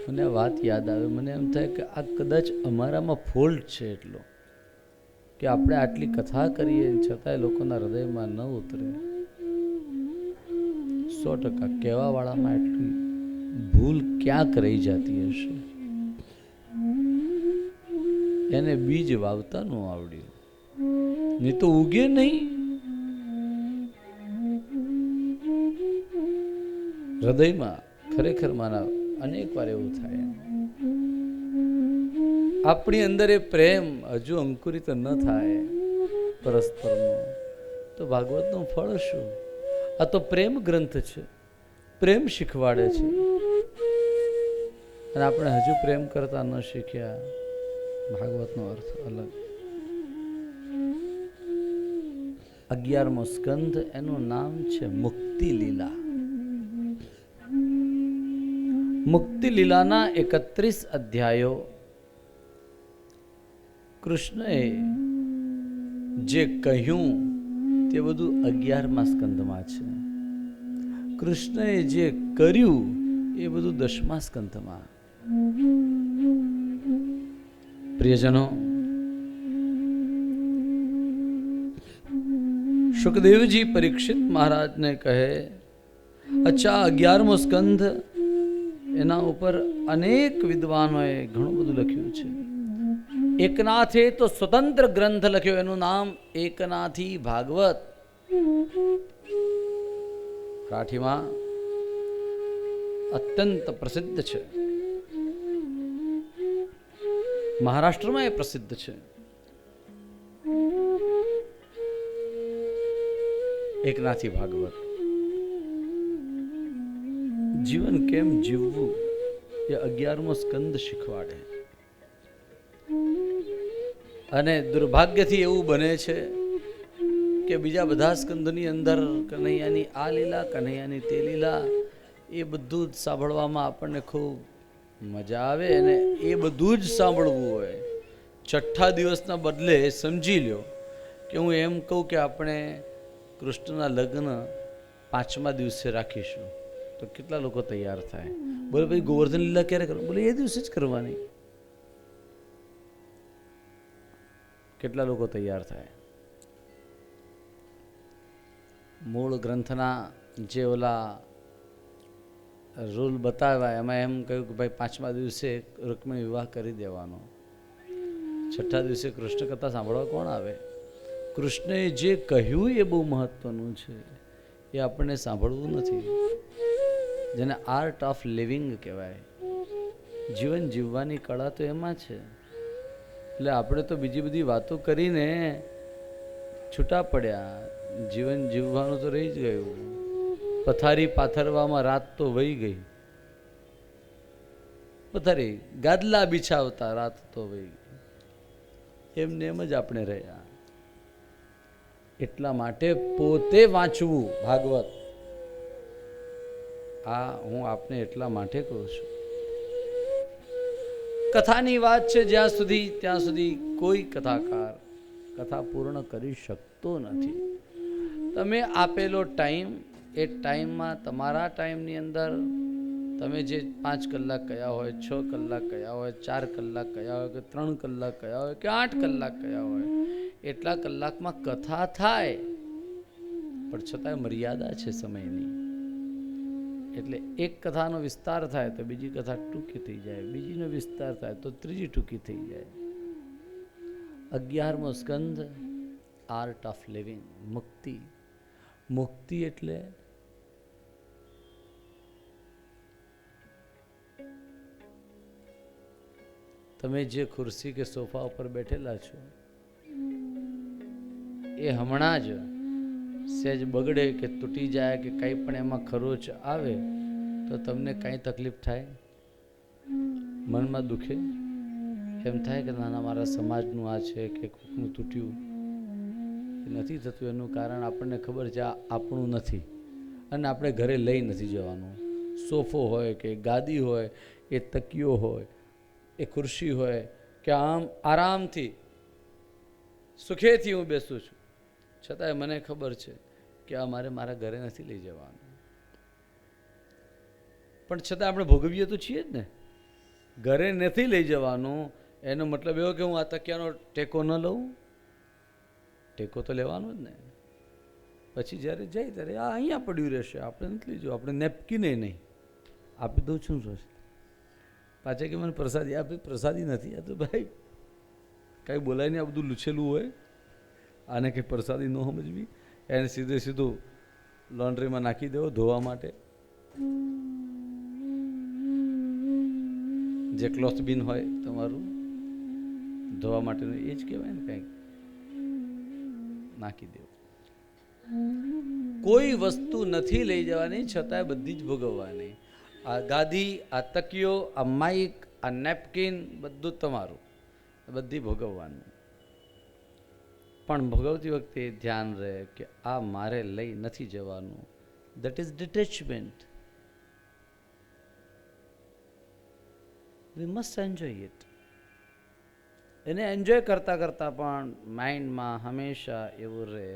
મને વાત યાદ આવે. મને એમ થાય કે આ કદાચ અમારામાં ફોલ્ટ છે એટલો કે આપણે આટલી કથા કરીએ છતાંય લોકોના હૃદયમાં ન ઉતરે. 100% કહેવાવાળામાં એટલી ભૂલ ક્યાંક રહી જતી હશે. એને બીજ વાવતા ન આવડ્યું, નહીં તો ઉગે નહીં. હૃદયમાં ખરેખર મારા અનેક વાર એવું થાય. આપણી અંદર એ પ્રેમ હજુ અંકુરિત ન થાય પરસ્પરનો, તો ભાગવતનું ફળ શું? આ તો પ્રેમ ગ્રંથ છે, પ્રેમ શીખવાડે છે, અને આપણે હજુ પ્રેમ કરતા ન શીખ્યા. ભાગવતનો અર્થ અલગ. 11મો સ્કંદ, એનું નામ છે મુક્તિ લીલા. મુક્તિ લીલાના 31 અધ્યાયો કૃષ્ણએ જે કહ્યું તે બધું 11મા સ્કંદમાં છે. કૃષ્ણએ જે કર્યું એ બધું 10મા સ્કંદમાં. પ્રિયજનો, સુખદેવજી પરીક્ષિત મહારાજને કહે અચ્છા, 11મો સ્કંધ, એના ઉપર અનેક વિદ્વાનોએ ઘણું બધું લખ્યું છે. એકનાથે તો સ્વતંત્ર ગ્રંથ લખ્યો, એનું નામ એકનાથી ભાગવત. કાઠીમાં અત્યંત પ્રસિદ્ધ છે, મહારાષ્ટ્રમાં એ પ્રસિદ્ધ છે. એકનાથી ભાગવત. જીવન કેમ જીવવું એ 11મો સ્કંદ શીખવાડે. અને દુર્ભાગ્યથી એવું બને છે કે બીજા બધા સ્કંદની અંદર કનૈયાની આ લીલા, કનૈયાની તે લીલા, એ બધું જ સાંભળવામાં આપણને ખૂબ મજા આવે. અને એ બધું જ સાંભળવું હોય, છઠ્ઠા દિવસના બદલે સમજી લ્યો કે હું એમ કહું કે આપણે કૃષ્ણના લગ્ન 5મા દિવસે રાખીશું, તો કેટલા લોકો તૈયાર થાય? બોલે ભાઈ ગોવર્ધન લીલા ક્યારે કરો? બોલે એ દિવસે જ કરવાની. કેટલા લોકો તૈયાર થાય? મૂળ ગ્રંથના જે ઓલા રૂલ બતાવ્યા એમાં એમ કહ્યું કે ભાઈ 5મા દિવસે રૂકમિણી વિવાહ કરી દેવાનો. છઠ્ઠા દિવસે કૃષ્ણ કથા સાંભળવા કોણ આવે? કૃષ્ણએ જે કહ્યું એ બહુ મહત્વનું છે, એ આપણને સાંભળવું નથી. જેને આર્ટ ઓફ લિવિંગ કહેવાય. જીવન જીવવાની કળા તો એમાં છે. એટલે આપણે તો બીજી બધી વાતો કરીને છૂટા પડ્યા, જીવન જીવવાનું તો રહી જ ગયું. પથારી પાથરવામાં રાત તો વહી ગઈ, પથારી ગાદલા બિછાવતા રાત તો વહી ગઈ. એમને એમ જ આપણે રહ્યા. એટલા માટે પોતે વાંચવું ભાગવત. આ હું આપને એટલા માટે કહું છું. કથાની વાત છે જ્યાં સુધી, ત્યાં સુધી કોઈ કથાકાર કથા પૂર્ણ કરી શકતો નથી. તમે આપેલો ટાઈમ, એ ટાઈમમાં તમારા ટાઈમની અંદર તમે જે 5 કલાક કયા હોય, 6 કલાક કયા હોય, 4 કલાક કયા હોય, કે 3 કલાક કયા હોય, કે 8 કલાક કયા હોય, એટલા કલાકમાં કથા થાય. પણ છતાંય મર્યાદા છે સમયની. એટલે એક કથાનો વિસ્તાર થાય તો બીજી કથા ટૂંકી થઈ જાય, બીજીનો વિસ્તાર થાય તો ત્રીજી ટૂંકી થઈ જાય. 11મો સ્કંધ આર્ટ ઓફ લિવિંગ, મુક્તિ. મુક્તિ એટલે તમે જે ખુરશી કે સોફા ઉપર બેઠેલા છો એ હમણાં જ સહેજ બગડે કે તૂટી જાય કે કંઈ પણ એમાં ખરોચ આવે તો તમને કાંઈ તકલીફ થાય? મનમાં દુખે? એમ થાય કે નાના મારા સમાજનું આ છે કે કોકનું તૂટ્યું? એ નથી થતું. એનું કારણ આપણને ખબર છે આ આપણું નથી અને આપણે ઘરે લઈ નથી જવાનું. સોફો હોય કે ગાદી હોય, એ તકિયો હોય, એ ખુરશી હોય કે આમ આરામથી સુખેથી હું બેસું છું, છતાંય મને ખબર છે કે આ મારા ઘરે નથી લઈ જવાનું. પણ છતાં આપણે ભોગવીએ તો છીએ જ ને. ઘરે નથી લઈ જવાનું એનો મતલબ એવો કે હું આ તકિયાનો ટેકો ન લઉં? ટેકો તો લેવાનો જ ને. પછી જ્યારે જાય ત્યારે આ અહીંયા પડ્યું રહેશે, આપણે નથી લઈ જવું. આપણે નેપકીને નહીં આપી દઉં છું. પાછા કે મને પ્રસાદી આપી? પ્રસાદી નથી. આ તો ભાઈ કાંઈ બોલાય નહીં, આ બધું લૂછેલું હોય. આને કંઈ પ્રસાદી ન સમજવી. એને સીધું લોન્ડ્રીમાં નાખી દેવો ધોવા માટે. જે ક્લોથ બિન હોય તમારું ધોવા માટેનું, એ જ કહેવાય ને. કંઈક નાખી દેવું. કોઈ વસ્તુ નથી લઈ જવાની, છતાંય બધી જ ભોગવવાની. આ ગાદી, આ તકિયો, આ માઇક, આ નેપકિન, બધું તમારું, બધી ભોગવવાનું. પણ ભોગવતી વખતે ધ્યાન રહે કે આ મારે લઈ નથી જવાનું. That is detachment. We must enjoy it. એને એન્જોય કરતાં કરતાં પણ માઇન્ડમાં હંમેશા એવું રહે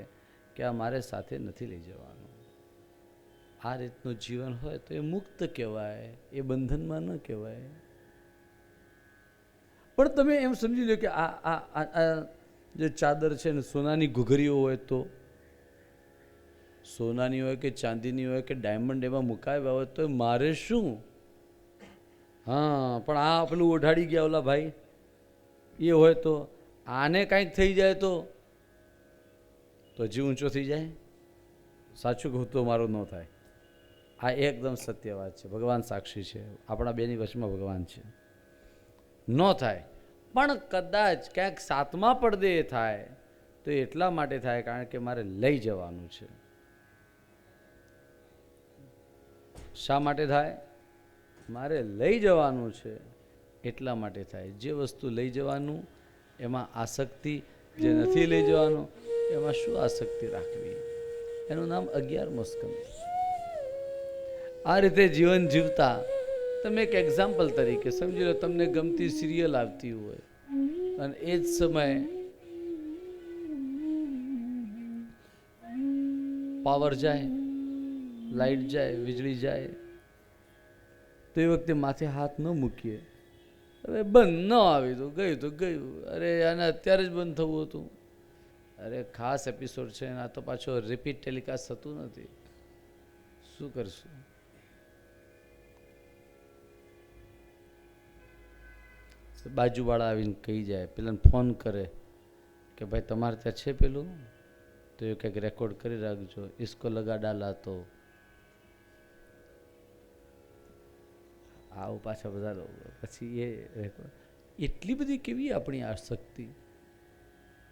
કે આ મારે સાથે નથી લઈ જવાનું. આ રીતનું જીવન હોય તો એ મુક્ત કહેવાય, એ બંધનમાં ન કહેવાય. પણ તમે એમ સમજી લો કે આ જે ચાદર છે ને સોનાની ઘૂઘરીઓ હોય તો સોનાની હોય કે ચાંદીની હોય કે ડાયમંડ એમાં મુકાવ્યા હોય તો મારે શું? હા, પણ આ પેલું ઓઢાડી ગયા ઓલા ભાઈ એ હોય તો આને કાંઈક થઈ જાય તો હજી ઊંચો થઈ જાય. સાચું કહું તો મારું ન થાય. આ એકદમ સત્ય વાત છે. ભગવાન સાક્ષી છે, આપણા બેની વચમાં ભગવાન છે. ન થાય, પણ કદાચ ક્યાંક સાતમા પડદે થાય તો એટલા માટે થાય કારણ કે મારે લઈ જવાનું છે. શા માટે થાય? મારે લઈ જવાનું છે એટલા માટે થાય. જે વસ્તુ લઈ જવાનું એમાં આસક્તિ, જે નથી લઈ જવાનું એમાં શું આસક્તિ રાખવી? એનું નામ 11મો સ્કંદ. આ રીતે જીવન જીવતા તમે એક એક્ઝામ્પલ તરીકે સમજી લો, તમને ગમતી સિરિયલ આવતી હોય અને એ જ સમયે પાવર જાય, લાઈટ જાય, વીજળી જાય, તો એ વખતે માથે હાથ ન મૂકીએ. હવે બંધ ન આવી તો ગયું. અરે આને અત્યારે જ બંધ થવું હતું. અરે ખાસ એપિસોડ છે આ તો પાછો રિપીટ ટેલિકાસ્ટ થતું નથી. શું કરશું? બાજુવાળા આવીને કહી જાય, પેલાને ફોન કરે કે ભાઈ તમારે ત્યાં છે પેલું, તો એ કંઈક રેકોર્ડ કરી રાખજો, ઇસકો લગા ડાલા તો. આવું પાછા બધા લોકો પછી એ રેકોર્ડ. એટલી બધી કેવી આપણી આસક્તિ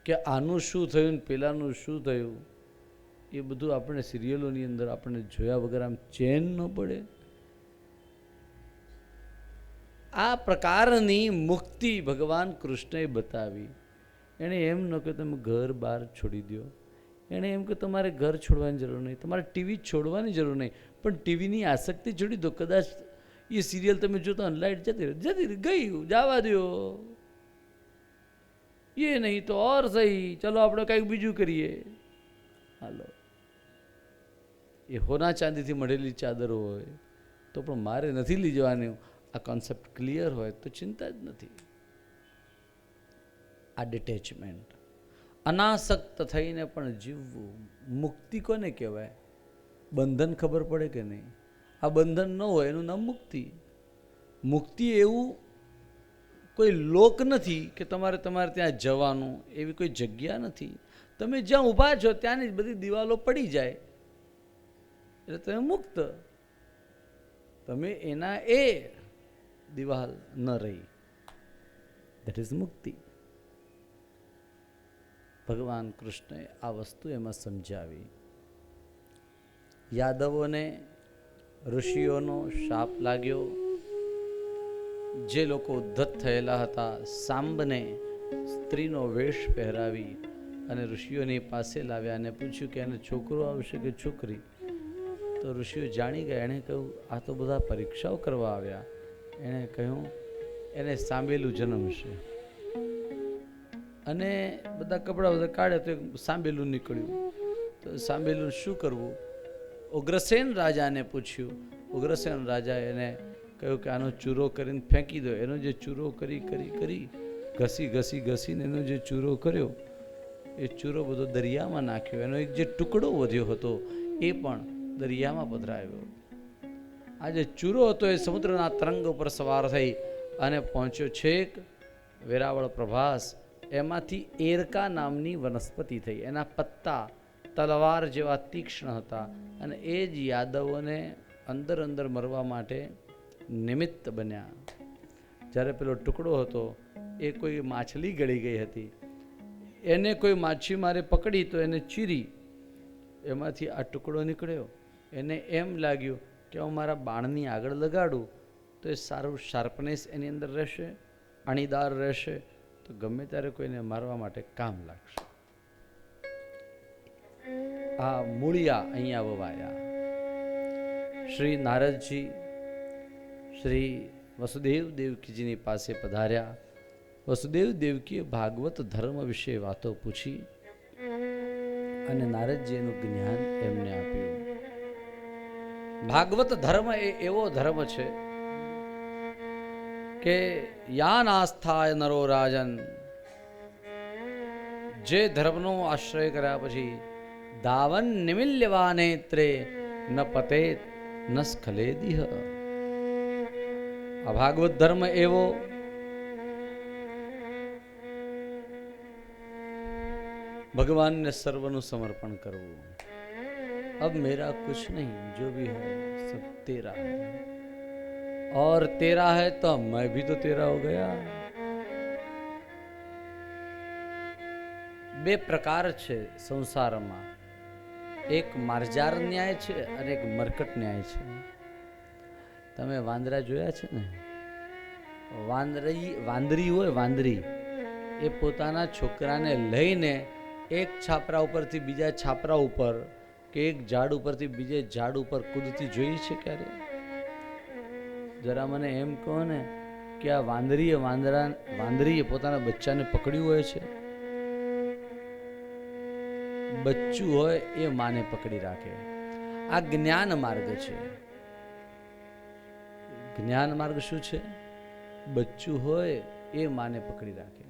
કે આનું શું થયું ને પેલાનું શું થયું એ બધું આપણે સિરિયલોની અંદર આપણે જોયા વગર આમ ચેન ન પડે. આ પ્રકારની મુક્તિ ભગવાન કૃષ્ણએ બતાવી. એણે એમ ન કે તમે ઘર બહાર છોડી દો, એણે એમ કે તમારે ઘર છોડવાની જરૂર નહીં, તમારે ટીવી છોડવાની જરૂર નહીં, પણ ટીવીની આસક્તિ છોડી દો. કદાચ એ સિરિયલ તમે જોતા લાઈટ જતી ગયું, જવા દો. એ નહીં તો ઓર સહી, ચલો આપણે કંઈક બીજું કરીએ. હાલો, એ હોના ચાંદીથી મળેલી ચાદર હોય તો પણ મારે નથી લઈ જવાની. આ કોન્સેપ્ટ ક્લિયર હોય તો ચિંતા જ નથી. આ ડિટેચમેન્ટ, અનાસક્ત થઈને પણ જીવવું, મુક્તિ કોને કહેવાય? બંધન ખબર પડે કે નહીં? આ બંધન ન હોય એનું નામ મુક્તિ. મુક્તિ એવું કોઈ લોક નથી કે તમારે ત્યાં જવાનું, એવી કોઈ જગ્યા નથી. તમે જ્યાં ઊભા છો ત્યાંની જ બધી દિવાલો પડી જાય એટલે તમે મુક્ત. તમે એના એ દિવાલ ન રહી. દેટ ઇઝ મુક્તિ. ભગવાન કૃષ્ણએ આ વસ્તુ એમાં સમજાવી. યાદવોને ઋષિઓનો શાપ લાગ્યો. જે લોકો ઉદ્ધત થયેલા હતા, સાંબને સ્ત્રીનો વેશ પહેરાવી અને ઋષિઓની પાસે લાવ્યા અને પૂછ્યું કે એને છોકરો આવશે કે છોકરી? તો ઋષિઓ જાણી ગયા. એણે કહ્યું આ તો બધા પરીક્ષાઓ કરવા આવ્યા. એણે કહ્યું એને સાંબેલું જન્મશે. અને બધા કપડાં બધા કાઢ્યા તો સાંબેલું નીકળ્યું. તો સાંબેલું શું કરવું? ઉગ્રસેન રાજાને પૂછ્યું. ઉગ્રસેન રાજા એને કહ્યું કે આનો ચૂરો કરીને ફેંકી દો. એનો જે ચૂરો કરી ઘસીને એનો જે ચૂરો કર્યો એ ચૂરો બધો દરિયામાં નાખ્યો. એનો એક જે ટુકડો વધ્યો હતો એ પણ દરિયામાં પધરાવ્યો. આ જે ચૂરો હતો એ સમુદ્રના તરંગ ઉપર સવાર થઈ અને પહોંચ્યો છેક વેરાવળ પ્રભાસ. એમાંથી એરકા નામની વનસ્પતિ થઈ. એના પત્તા તલવાર જેવા તીક્ષ્ણ હતા અને એ જ યાદવોને અંદર મરવા માટે નિમિત્ત બન્યા. જ્યારે પેલો ટુકડો હતો એ કોઈ માછલી ગળી ગઈ હતી, એને કોઈ માછીમારે પકડી તો એને ચીરી, એમાંથી આ ટુકડો નીકળ્યો. એને એમ લાગ્યું કે હું મારા બાણની આગળ લગાડું તો એ સારું શાર્પનેસ એની અંદર રહેશે, અણીદાર રહેશે, તો ગમે ત્યારે કોઈને મારવા માટે કામ લાગશે. આ મૂળિયા અહીંયા વવાયા. શ્રી નારદજી શ્રી વસુદેવ દેવકીજીની પાસે પધાર્યા. વસુદેવ દેવકીએ ભાગવત ધર્મ વિશે વાતો પૂછી અને નારદજી એનું જ્ઞાન એમને આપ્યું. ભાગવત ધર્મ એ એવો ધર્મ છે કે યાન આસ્થાય નરો રાજન, જે ધર્મનો આશ્રય કર્યા પછી દાવન નિમિલ્યવા નેત્રે ન પતેત ન સ્ખલેદિહ. આ ભાગવત ધર્મ એવો भगवान ने सर्वनु समर्पण करवू. अब मेरा कुछ नहीं, जो भी है सब तेरा है, और तेरा है तो मैं भी तो तेरा हो गया. બે પ્રકાર છે સંસારમાં, એક માર્જાર ન્યાય છે અને એક મરકટ ન્યાય છે. તમે વાંદરા જોયા છે ને? વાંદરી હોય, વાંદરી એ પોતાના છોકરાને લઈને એક છાપરા ઉપરથી બીજા છાપરા ઉપર કે એક ઝાડ ઉપરથી બીજે ઝાડ ઉપર કૂદતી જોઈ છે ક્યારે? જરા મને એમ કહો ને કે આ વાંદરીએ પોતાના બચ્ચાને પકડ્યું હોય છે? બચ્ચું હોય એ માને પકડી રાખે. આ જ્ઞાન માર્ગ છે. જ્ઞાન માર્ગ શું છે? બચ્ચું હોય એ માને પકડી રાખે.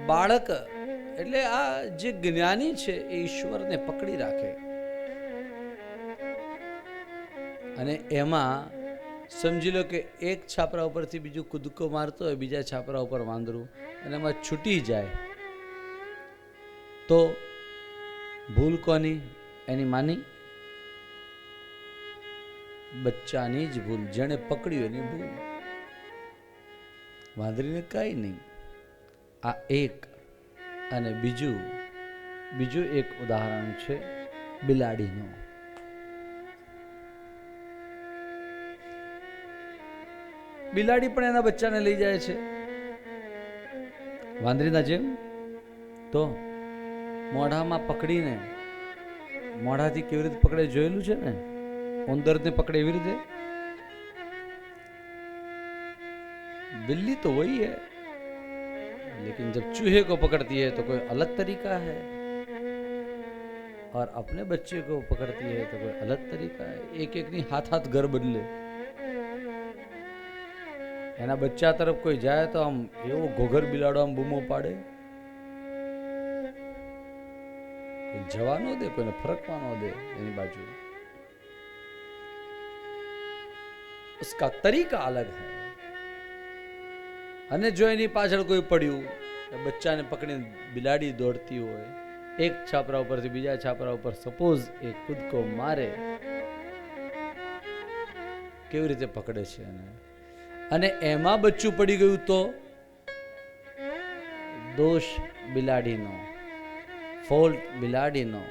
બાળક એટલે આ જે જ્ઞાની છે એ ઈશ્વરને પકડી રાખે. અને એમાં સમજી લો કે એક છાપરા ઉપરથી બીજું કૂદકો મારતો હોય, બીજા છાપરા ઉપર વાંદરું, અને એમાં છૂટી જાય તો ભૂલ કોની? એની માની? બચ્ચાની જ ભૂલ. જેણે પકડ્યું એની ભૂલ. વાંદરીને કાંઈ નહીં. આ એક. અને બીજું એક ઉદાહરણ છે બિલાડીનું. બિલાડી પણ એના બચ્ચાને લઈ જાય છે વાંદરીના જેમ. તો મોઢામાં પકડીને, મોઢાથી કેવી રીતે પકડે જોયેલું છે ને? ઉંદરને પકડે એવી રીતે. बिल्ली तो वही है, लेकिन जब चूहे को पकड़ती है तो कोई अलग तरीका है, और अपने बच्चे को पकड़ती है तो कोई अलग तरीका है. एक एक नहीं, हाथ हाथ घर बदले. એના બચ્ચા તરફ કોઈ જાય તો આમ એવો ઘોઘર બિલાડો આમ બૂમો પાડે. કોઈ જવા ન દે, કોઈને ફરકવા ન દે એની બાજુ. उसका तरीका अलग है. અને જો એની પાછળ કોઈ પડ્યું, બચ્ચાને પકડીને બિલાડી દોડતી હોય, એક છાપરા ઉપરથી બીજા છાપરા ઉપર સપોઝ એ કૂદકો મારે, કેવી રીતે પકડે છે એને, અને એમાં બચ્ચું પડી ગયું તો દોષ બિલાડીનો, ફોલ્ટ બિલાડીનો,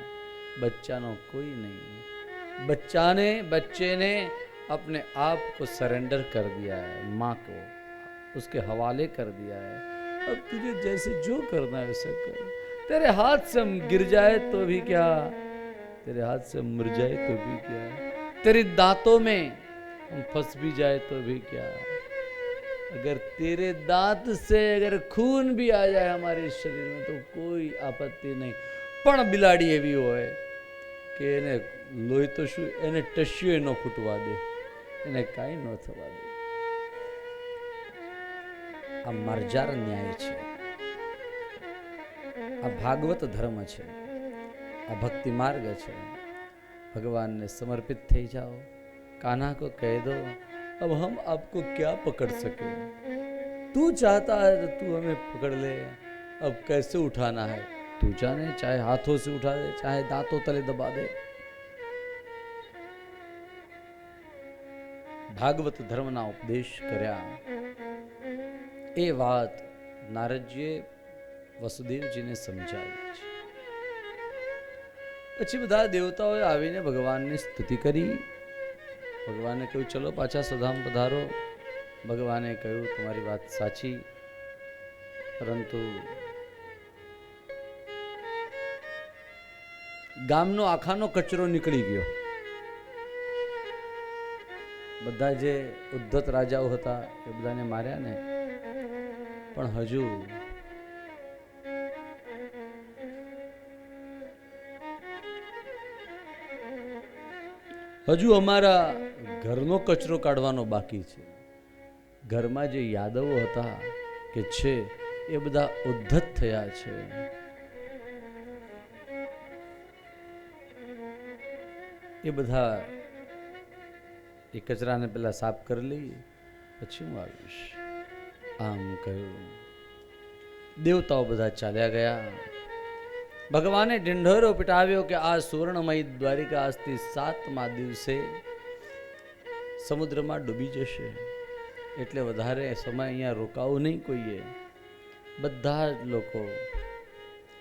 બચ્ચાનો કોઈ नहीं. बच्चे ने अपने आप को सरेंडर कर दिया है, माँ को उसके हवाले कर दिया है. अब तुझे जैसे जो करना है वैसे कर. तेरे हाथ से हम गिर जाए तो भी क्या, तेरे हाथ से मर जाए तो भी क्या, तेरे दांतों में हम फंस भी जाए तो भी क्या, अगर तेरे दांत से अगर खून भी आ जाए हमारे शरीर में तो कोई आपत्ति नहीं. પણ બિલાડી એવી હોય કે એને લોહી તો શું, એને ટસ્યું ન ફૂટવા દે, એને કાંઈ ન થવા દે. આ માર્જાર ન્યાય છે. આ ભાગવત ધર્મ છે. આ ભક્તિ માર્ગ છે. ભગવાનને સમર્પિત થઈ જાઓ. कान्हा को कह दो अब हम आपको क्या पकड़ सके, तू चाहता है तो तू हमें पकड़ ले, अब कैसे उठाना है तू जाने, चाहे हाथों से उठा दे, चाहे दांतों तले दबा दे. ભાગવત ધર્મના ઉપદેશ કર્યા એ વાત નારદજીએ વસુદેવજીને સમજાવી છે. પછી બધા દેવતાઓએ આવીને ભગવાનની સ્તુતિ કરી. ભગવાને કહ્યું ચલો પાછા સ્વધામ પધારો. ભગવાને કહ્યું તમારી વાત સાચી, પરંતુ ગામનો આખાનો કચરો નીકળી ગયો. બધા જે ઉદ્ધત રાજાઓ હતા એ બધાને માર્યા ને, પણ હજુ અમારા ઘરનો કચરો કાઢવાનો બાકી છે. ઘરમાં જે યાદવો હતા કે છે એ બધા ઉદ્ધત થયા છે. એ બધા એ કચરાને પેલા સાફ કરી લઈએ પછી હું આવીશ. આમ કહ્યું. દેવતાઓ બધા ચાલ્યા ગયા. ભગવાને ઢીંઢોરો પીટાવ્યો કે આ સુવર્ણમય દ્વારિકા આજથી 7મા દિવસે સમુદ્રમાં ડૂબી જશે, એટલે વધારે સમય અહીંયા રોકાવું નહીં કોઈએ. બધા જ લોકો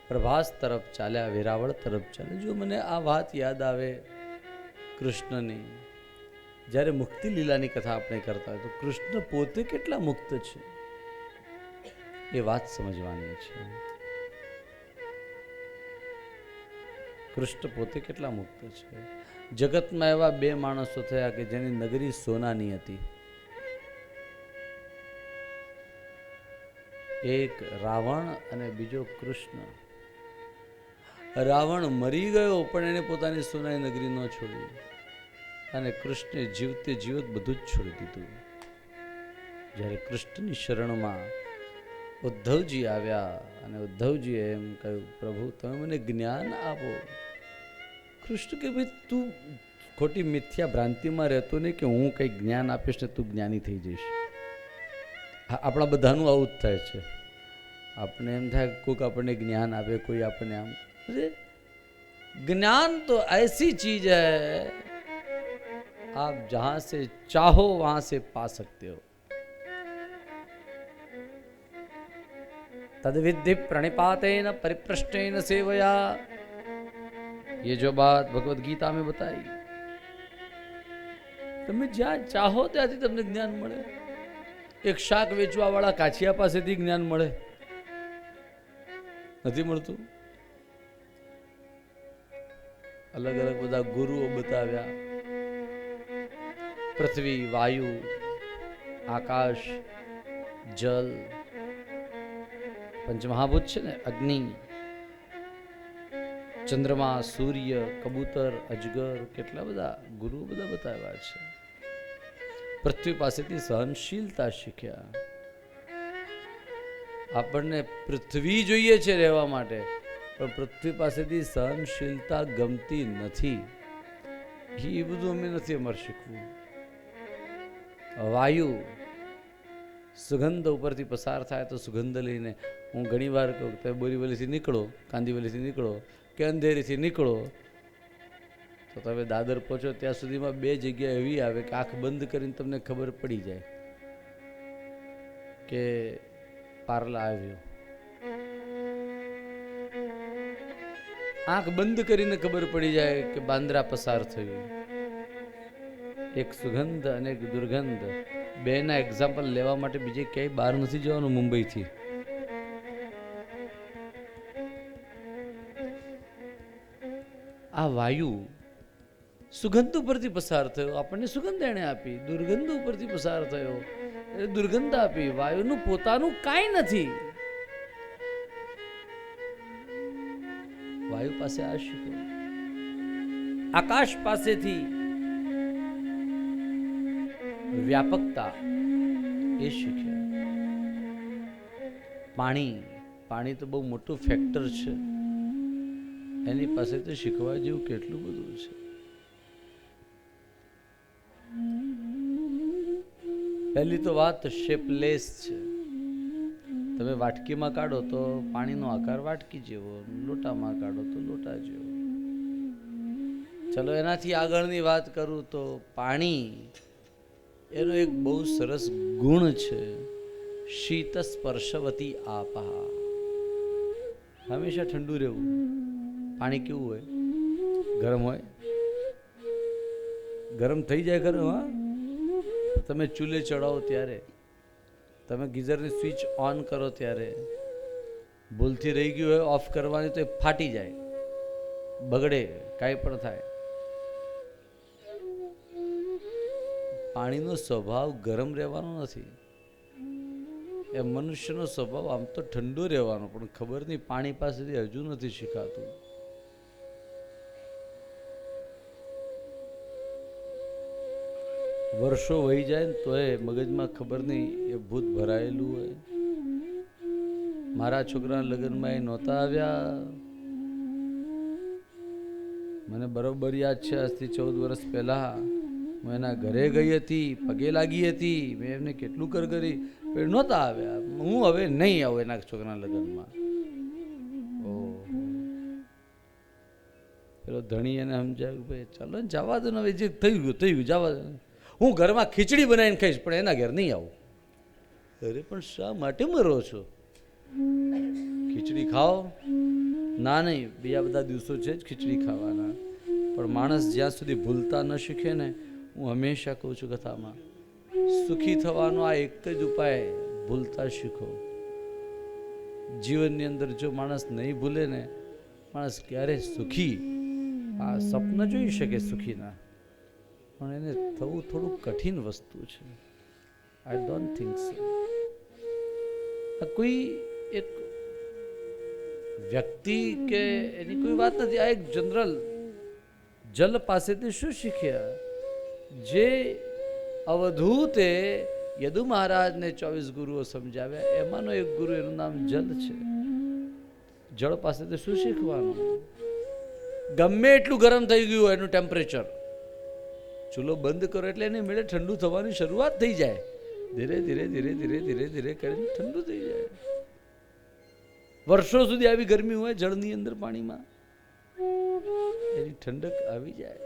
પ્રભાસ તરફ ચાલ્યા, વેરાવળ તરફ ચાલ્યા. જો મને આ વાત યાદ આવે કૃષ્ણની, જ્યારે મુક્તિ લીલાની કથા આપણે કરતા હોય તો કૃષ્ણ પોતે કેટલા મુક્ત છે એ વાત સમજવાની છે. કૃષ્ણ પોતે કેટલા મુક્ત છે. જગતમાં એવા 2 માણસો થયા કે જેની નગરી સોનાની હતી. એક રાવણ અને બીજો કૃષ્ણ. રાવણ મરી ગયો પણ એને પોતાની સોનાની નગરી ન છોડી, અને કૃષ્ણે જીવતે જીવત બધું જ છોડી દીધું. જ્યારે કૃષ્ણની શરણમાં ઉદ્ધવજી આવ્યા અને ઉદ્ધવજીએ એમ કહ્યું, પ્રભુ તમે મને જ્ઞાન આપો. કૃષ્ણ કે ભાઈ તું ખોટી મિથ્યા ભ્રાંતિમાં રહેતો નહીં કે હું કંઈક જ્ઞાન આપીશ ને તું જ્ઞાની થઈ જઈશ. આપણા બધાનું આવું જ થાય છે. આપણે એમ થાય કોઈક આપણને જ્ઞાન આપે, કોઈ આપણને આમ. જ્ઞાન તો ऐसी चीज है आप जहां से चाहो वहां से पा सकते हो. तद विद्धि प्रणिपातेन परिप्रश्नेन सेवया. ये जो बात भगवत गीता में बताई, તમે જ્યાં ચાહો ત્યાંથી તમને જ્ઞાન મળે. એક શાક વેચવા વાળા કાછિયા પાસેથી જ્ઞાન મળે? નથી મળતું. અલગ અલગ બધા ગુરુઓ બતાવ્યા. પૃથ્વી, વાયુ, આકાશ, જલ, પંચમહાભૂત છે ને, અગ્નિ, ચંદ્રમા, સૂર્ય, કબૂતર, અજગર, કેટલા બધા ગુરુઓ બધા બતાવ્યા છે. પૃથ્વી પાસેથી સહનશીલતા શીખ્યા. આપણને પૃથ્વી જોઈએ છે રહેવા માટે, પણ પૃથ્વી પાસેથી સહનશીલતા ગમતી નથી. એ બધું અમે નથી અમારે શીખવું. વાયુ, સુગંધ ઉપરથી પસાર થાય તો સુગંધ લઈને, હું ઘણી વાર કહું તમે બોરીવલીથી નીકળો, કાંદીવલીથી નીકળો કે અંધેરીથી નીકળો તો તમે દાદર પહોંચો ત્યાં સુધીમાં 2 જગ્યા એવી આવે કે આંખ બંધ કરીને તમને ખબર પડી જાય કે પાર્લા આવ્યો. આંખ બંધ કરીને ખબર પડી જાય કે બાંદ્રા પસાર થયું. એક સુગંધ અને એક દુર્ગંધ, 2ના એક્ઝામ્પલ લેવા માટે બીજે ક્યાંય બહાર નથી જવાનું મુંબઈથી. આ વાયુ સુગંધ ઉપરથી પસાર થયો, આપણને સુગંધ એણે આપી. દુર્ગંધ ઉપરથી પસાર થયો, એ દુર્ગંધ આપી. વાયુનું પોતાનું કાંઈ નથી. વાયુ પાસે આ શીખ્યો. આકાશ પાસેથી વ્યાપકતા એ શીખ્યા. પાણી તો બહુ મોટું ફેક્ટર છે. એની પાસે તો શીખવા જેવું કેટલું બધું છે. પહેલી તો વાત શેપલેસ છે. તમે વાટકીમાં કાઢો તો પાણીનો આકાર વાટકી જેવો, લોટામાં કાઢો તો લોટા જેવો. ચલો એનાથી આગળની વાત કરું તો પાણી એનો એક બહુ સરસ ગુણ છે, શીત સ્પર્શવતી આપા. હંમેશા ઠંડુ રહેવું. પાણી કેવું હોય? ગરમ હોય. ગરમ થઈ જાય ગરમ. હા, તમે ચૂલે ચડાવો ત્યારે, તમે ગીઝરની સ્વિચ ઓન કરો ત્યારે ભૂલથી રહી ગયું હોય ઓફ કરવાની તો એ ફાટી જાય, બગડે, કાંઈ પણ થાય. પાણીનો સ્વભાવ ગરમ રહેવાનો નથી. એ મનુષ્યનો સ્વભાવ આમ તો ઠંડો રહેવાનો, પણ ખબર નહીં પાણી પાસેથી હજુ નથી શીખાતું. વર્ષો વહી જાય ને તોય મગજમાં ખબર નહીં એ ભૂત ભરાયેલું હોય. મારા છોકરાના લગ્નમાં એ નહોતા આવ્યા. મને બરોબર યાદ છે, આજથી 14 વર્ષ પહેલા હું એના ઘરે ગઈ હતી, પગે લાગી હતી, મેં એમને કેટલું કરી પણ નહોતા આવ્યા. હું હવે નહીં આવું એના છોકરાના લગ્નમાં. પેલો ધણી એને સમજાવ્યું, ભાઈ ચાલો ને જવા દો ને, હવે જે થઈ ગયું જવા દો. હું ઘરમાં ખીચડી બનાવીને ખાઈશ પણ એના ઘર નહીં આવું. અરે પણ શા માટે મરો છો? ખીચડી ખાઓ? ના નહીં, બીજા બધા દિવસો છે જ ખીચડી ખાવાના. પણ માણસ જ્યાં સુધી ભૂલતા ન શીખે ને, હું હંમેશા કહું છું કથામાં, સુખી થવાનો આ એક જ ઉપાય, ભૂલતા શીખો. જીવનની અંદર જો માણસ નહીં ભૂલે ને, માણસ ક્યારે સુખી, આ સ્વપ્ન જોઈ શકે સુખીના, પણ એને થવું થોડું કઠિન વસ્તુ છે. I don't think so. આ કોઈ એક વ્યક્તિ કે એની કોઈ વાત નથી, આ એક જનરલ. જલ પાસેથી શું શીખ્યા? જે અવધૂતે યદુ મહારાજને 24 ગુરુઓ સમજાવ્યા, એમાંનો એક ગુરુ, એનું નામ જલ છે. જળ પાસેથી શું શીખવાનું? ગમે એટલું ગરમ થઈ ગયું એનું ટેમ્પરેચર, ચૂલો બંધ કરો એટલે એને મેળે ઠંડુ થવાની શરૂઆત થઈ જાય. ધીરે ધીરે ધીરે ધીરે ધીરે ધીરે કરીને ઠંડુ થઈ જાય. વર્ષો સુધી આવી ગરમી હોય જળની અંદર, પાણીમાં, એની ઠંડક આવી જાય.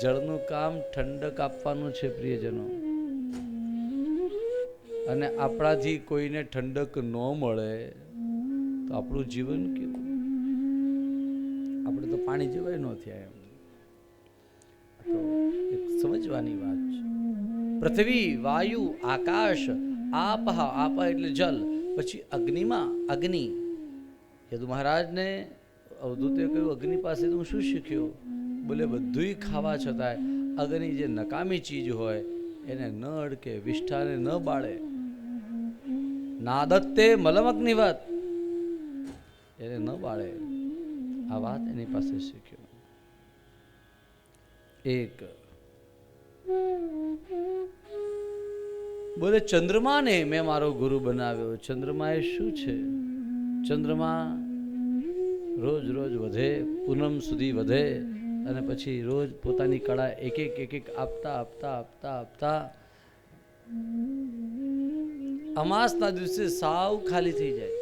જળનું કામ ઠંડક આપવાનું છે પ્રિયજનો. અને આપણાથી કોઈને ઠંડક ન મળે તો આપણું જીવન કેવું? આપણે તો પાણી જેવાય ન થયા. એમ તો એક સમજવાની વાત છે. પૃથ્વી, વાયુ, આકાશ, આપહ, આપ એટલે જલ, પછી અગ્નિમાં અગ્નિ. યદુ મહારાજને અવધૂતે કહ્યું, અગ્નિ પાસેથી હું શું શીખ્યો? બોલે બધુંય ખાવા છતાંય અગ્નિ જે નકામી ચીજ હોય એને ન અડકે, વિષ્ઠાને ન બાળે. નાદત્તે મલમગ્નિવત, એને ન બાળે. આ વાત એની પાસે શીખ્યો. એક બોલે ચંદ્રમાને મેં મારો ગુરુ બનાવ્યો. ચંદ્રમા એ શું છે? ચંદ્રમા રોજ રોજ વધે, પૂનમ સુધી વધે, અને પછી રોજ પોતાની કળા એક એક આપતા આપતા આપતા આપતા અમાસના દિવસે સાવ ખાલી થઈ જાય.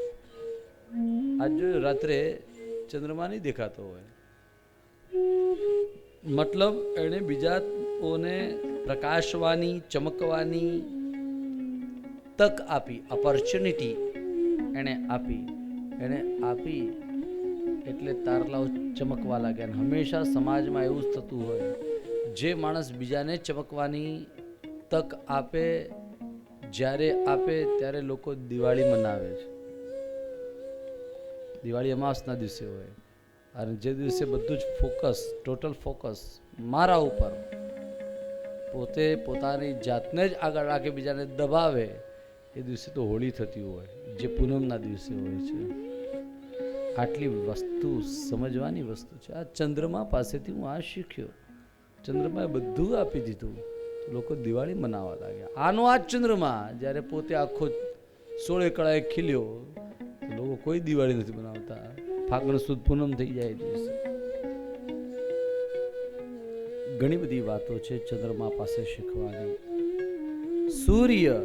આજ જો રાત્રે ચંદ્રમા નહીં દેખાતો હોય, મતલબ એને બીજાઓને પ્રકાશવાની, ચમકવાની તક આપી, ઓપોર્ચ્યુનિટી એને આપી. એટલે તારલાઓ ચમકવા લાગ્યા. હંમેશા સમાજમાં એવું જ થતું હોય, જે માણસ બીજાને ચમકવાની તક આપે, જ્યારે આપે ત્યારે લોકો દિવાળી મનાવે છે. દિવાળી અમાસના દિવસે હોય, અને જે દિવસે બધું જ ફોકસ, ટોટલ ફોકસ મારા ઉપર, પોતે પોતાની જાતને જ આગળ રાખે, બીજાને દબાવે, એ દિવસે તો હોળી થતી હોય, જે પૂનમના દિવસે હોય છે. આટલી વસ્તુ સમજવાની વસ્તુ છે. આ ચંદ્રમા પાસેથી હું આ શીખ્યો. ચંદ્રમાએ બધું આપી દીધું, લોકો દિવાળી મનાવવા લાગ્યા. આનો આ ચંદ્રમા જ્યારે પોતે આખો 16 કળાએ ખીલ્યો, લોકો કોઈ દિવાળી નથી મનાવતા. ફાગણ સુદ પૂનમ થઈ જાય દિવસે. ઘણી બધી વાતો છે ચંદ્રમા પાસે શીખવાની. સૂર્ય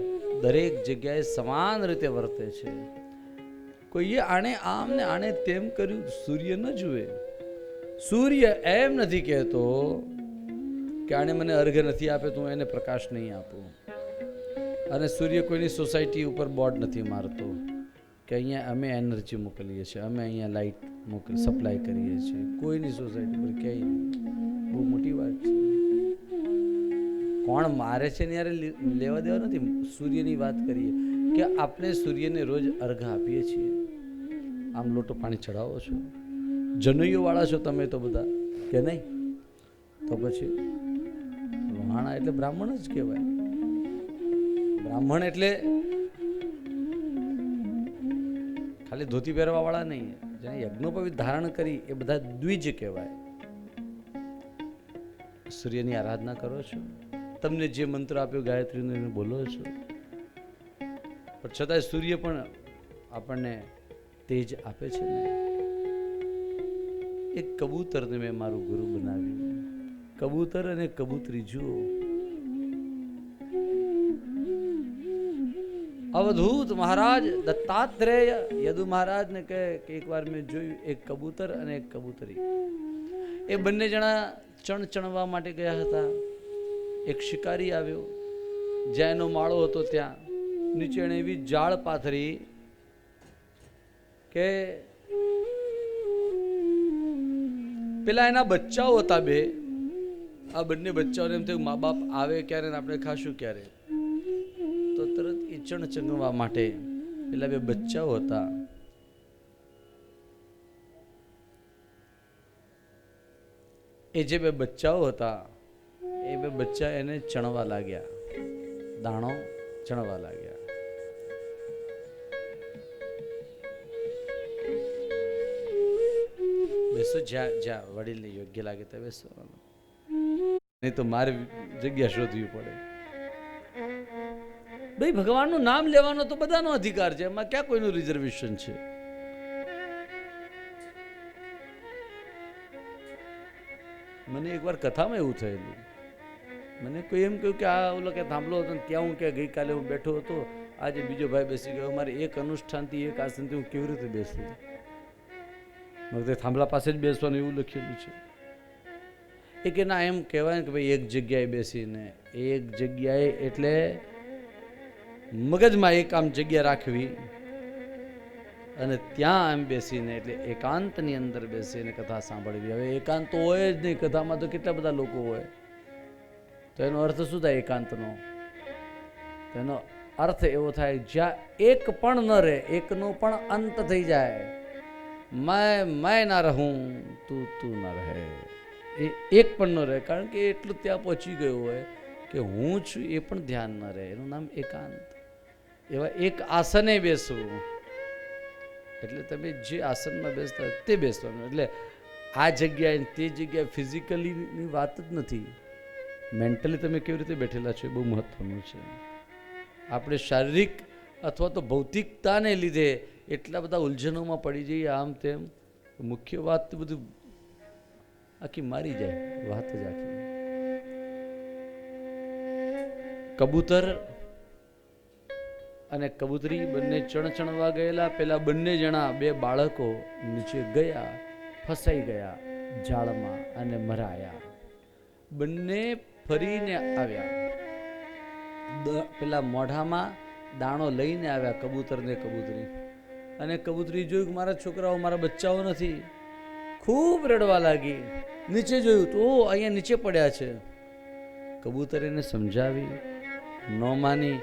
દરેક જગ્યાએ સમાન રીતે વર્તે છે. કોઈએ આણે આમ ને આણે તેમ કર્યું, સૂર્ય ન જુએ. સૂર્ય એમ નથી કહેતો કે આણે મને અર્ઘ્ય નથી આપે તો હું એને પ્રકાશ નહીં આપું. અને સૂર્ય કોઈની સોસાયટી ઉપર બોર્ડ નથી મારતો કે અહીંયા અમે એનર્જી મોકલીએ છીએ, અમે અહીંયા લાઇટ સપ્લાય કરીએ છીએ. કોઈની સોસાયટી પર ક્યાંય નહીં. બહુ મોટી વાત છે. કોણ મારે છે ને યારે લેવા દેવા નથી. સૂર્યની વાત કરીએ કે આપણે સૂર્યને રોજ અર્ઘ આપીએ છીએ. આમ લોટો પાણી ચડાવો છો, જનોઈઓ વાળા છો તમે તો બધા કે નહીં? તો પછી વહાણા એટલે બ્રાહ્મણ જ કહેવાય. બ્રાહ્મણ એટલે ખાલી ધોતી પહેરવા વાળા નહીં, જેને યજ્ઞોપવિત ધારણ કરી એ બધા દ્વિજ કહેવાય. સૂર્યની આરાધના કરો છો, તમને જે મંત્ર આપ્યો ગાયત્રીનો એને બોલો છો, પણ છતાંય સૂર્ય પણ આપણને તેજ આપે છે ને. એક કબૂતરને મેં મારું ગુરુ બનાવ્યું. કબૂતર અને કબૂતરી જુઓ, અવધૂત મહારાજ દત્તાત્રેય યદુ મહારાજને કહે કે એકવાર મેં જોયું એક કબૂતર અને એક કબૂતરી, એ બંને જણા ચણવા માટે ગયા હતા. એક શિકારી આવ્યો, જ્યાં એનો માળો હતો ત્યાં નીચે એણે એવી જાળ પાથરી કે પેલા એના બચ્ચાઓ હતા બે, આ બંને બચ્ચાઓને એમ થયું મા બાપ આવે ક્યારે ને આપણે ખાશું ક્યારે, તો તરત એ ચણવા માટે પેલા બે બચ્ચાઓ હતા, એ જે બે બચ્ચાઓ હતા એ બે બચ્ચા એને ચણવા લાગ્યા, દાણો ચણવા લાગ્યા. બેસો, જ્યાં જ્યાં વડીલને યોગ્ય લાગે ત્યાં બેસવાનું, નહીં તો મારે જગ્યા શોધવી પડે. ભાઈ ભગવાનનું નામ લેવાનો તો બધાનો અધિકાર છે, એમાં ક્યાં કોઈનું રિઝર્વેશન છે? મને એકવાર કથામાં એવું થયેલું, મને કોઈ એમ કહ્યું કે આ ઓલો કે થાંભલો હતો ત્યાં હું કે ગઈકાલે હું બેઠો હતો, આજે બીજો ભાઈ બેસી ગયો, મારે એક અનુષ્ઠાનથી એક આસનથી હું કેવી રીતે બેસું? મગર થાંભલા પાસે જ બેસવાનું એવું લખેલું છે. એ કે ના, એમ કહેવાય ને કે ભાઈ એક જગ્યાએ બેસીને, એક જગ્યાએ એટલે મગજમાં એક આમ જગ્યા રાખવી અને ત્યાં એમ બેસીને એટલે એકાંતની અંદર બેસીને કથા સાંભળવી. હવે એકાંત તો હોય જ નહીં, કથામાં તો કેટલા બધા લોકો હોય, તો એનો અર્થ શું થાય એકાંતનો? એનો અર્થ એવો થાય જ્યાં એક પણ ન રહે, એકનો પણ અંત થઈ જાય. मैं ના રહું, તું ના રહે, એ એક પણ ન રહે, કારણ કે એટલું ત્યાં પહોંચી ગયું હોય કે હું છું એ પણ ધ્યાન ન રહે. એનું નામ એકાંત. એવા એક આસને બેસવું, એટલે તમે જે આસનમાં બેસતા તે બેસવાનું. એટલે આ જગ્યાએ તે જગ્યાએ ફિઝિકલીની વાત જ નથી, મેન્ટલી તમે કેવી રીતે બેઠેલા છો એ બહુ મહત્વનું છે. આપણે શારીરિક અથવા તો ભૌતિકતાને લીધે એટલા બધા ઉલઝનોમાં પડી જઈએ, આમ તેમ. મુખ્ય વાત તો બધું આખી મારી જાય વાત જ આખી. કબૂતર અને કબૂતરી બંને ચણવા ગયેલા. પેલા બંને જણા બે બાળકો નીચે ગયા, ફસાઈ ગયા જાળમાં અને મરાયા. બંને ફરીને આવ્યા, પેલા મોઢામાં દાણો લઈને આવ્યા કબૂતર ને કબૂતરી. અને કબૂતરી જોયું કે મારા છોકરાઓ, મારા બચ્ચાઓ નથી, ખૂબ રડવા લાગી. નીચે જોયું તો અહીંયા નીચે પડ્યા છે. કબૂતર એને સમજાવી, ન માની.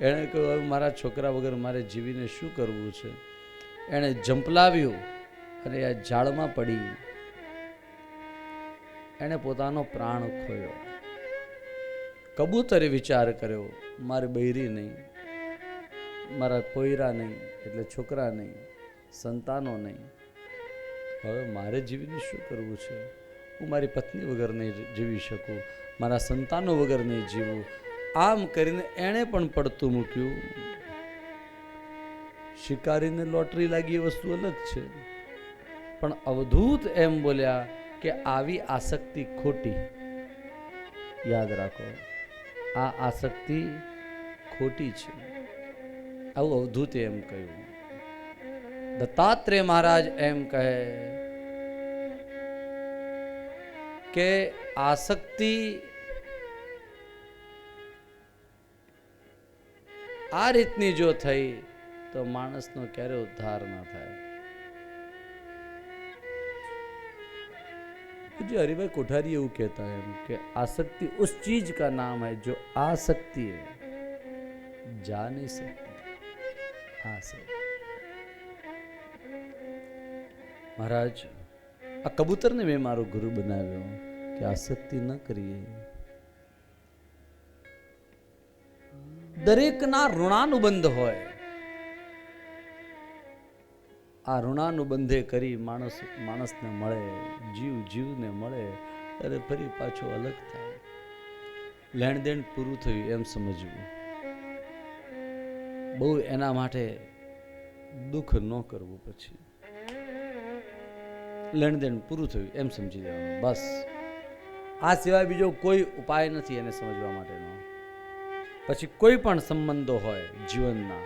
એણે કહ્યું મારા છોકરા વગર મારે જીવીને શું કરવું છે? એણે ઝંપલાવ્યું અને આ ઝાડમાં પડી એણે પોતાનો પ્રાણ ખોયો. કબૂતરે વિચાર કર્યો, મારી બૈરી નહીં, મારા પોયરા નહીં, એટલે છોકરા નહીં, સંતાનો નહીં, હવે મારે જીવીને શું કરવું છે? હું મારી પત્ની વગર નહીં જીવી શકું, મારા સંતાનો વગર નહીં જીવું. આમ કરીને એણે પણ પડતું મૂક્યું. શિકારીને લોટરી લાગી એ વસ્તુ અલગ છે, પણ અવધૂત એમ બોલ્યા કે આવી આસક્તિ ખોટી. યાદ રાખો, આ આસક્તિ ખોટી છે. આવું અવધૂતે એમ કહ્યું. દત્તાત્રેય મહારાજ એમ કહે કે આસક્તિ આ રીતની જો થઈ તો માણસનો ક્યારે ઉદ્ધાર ના થાય. हरिभाई कोठारी એવું કહેતા है कि आसक्ति उस चीज का नाम है जो आसक्ति है, जा नहीं सकती. आसक्ति. महाराज, આ કબૂતરને મેં મારો ગુરુ બનાવ્યો કે આસક્તિ ન કરીએ. દરેકના ઋણાનુબંધ હોય, આ ઋણાનુબંધે કરી માણસને મળે, જીવને મળે અને ફરી પાછો અલગ થાય. લેણ દેણ પૂરું થયું એમ સમજવું. બહુ એના માટે દુઃખ ન કરવું, પછી લેણ દેણ પૂરું થયું એમ સમજી લેવાનું બસ. આ સિવાય બીજો કોઈ ઉપાય નથી એને સમજવા માટેનો. પછી કોઈ પણ સંબંધો હોય જીવનના,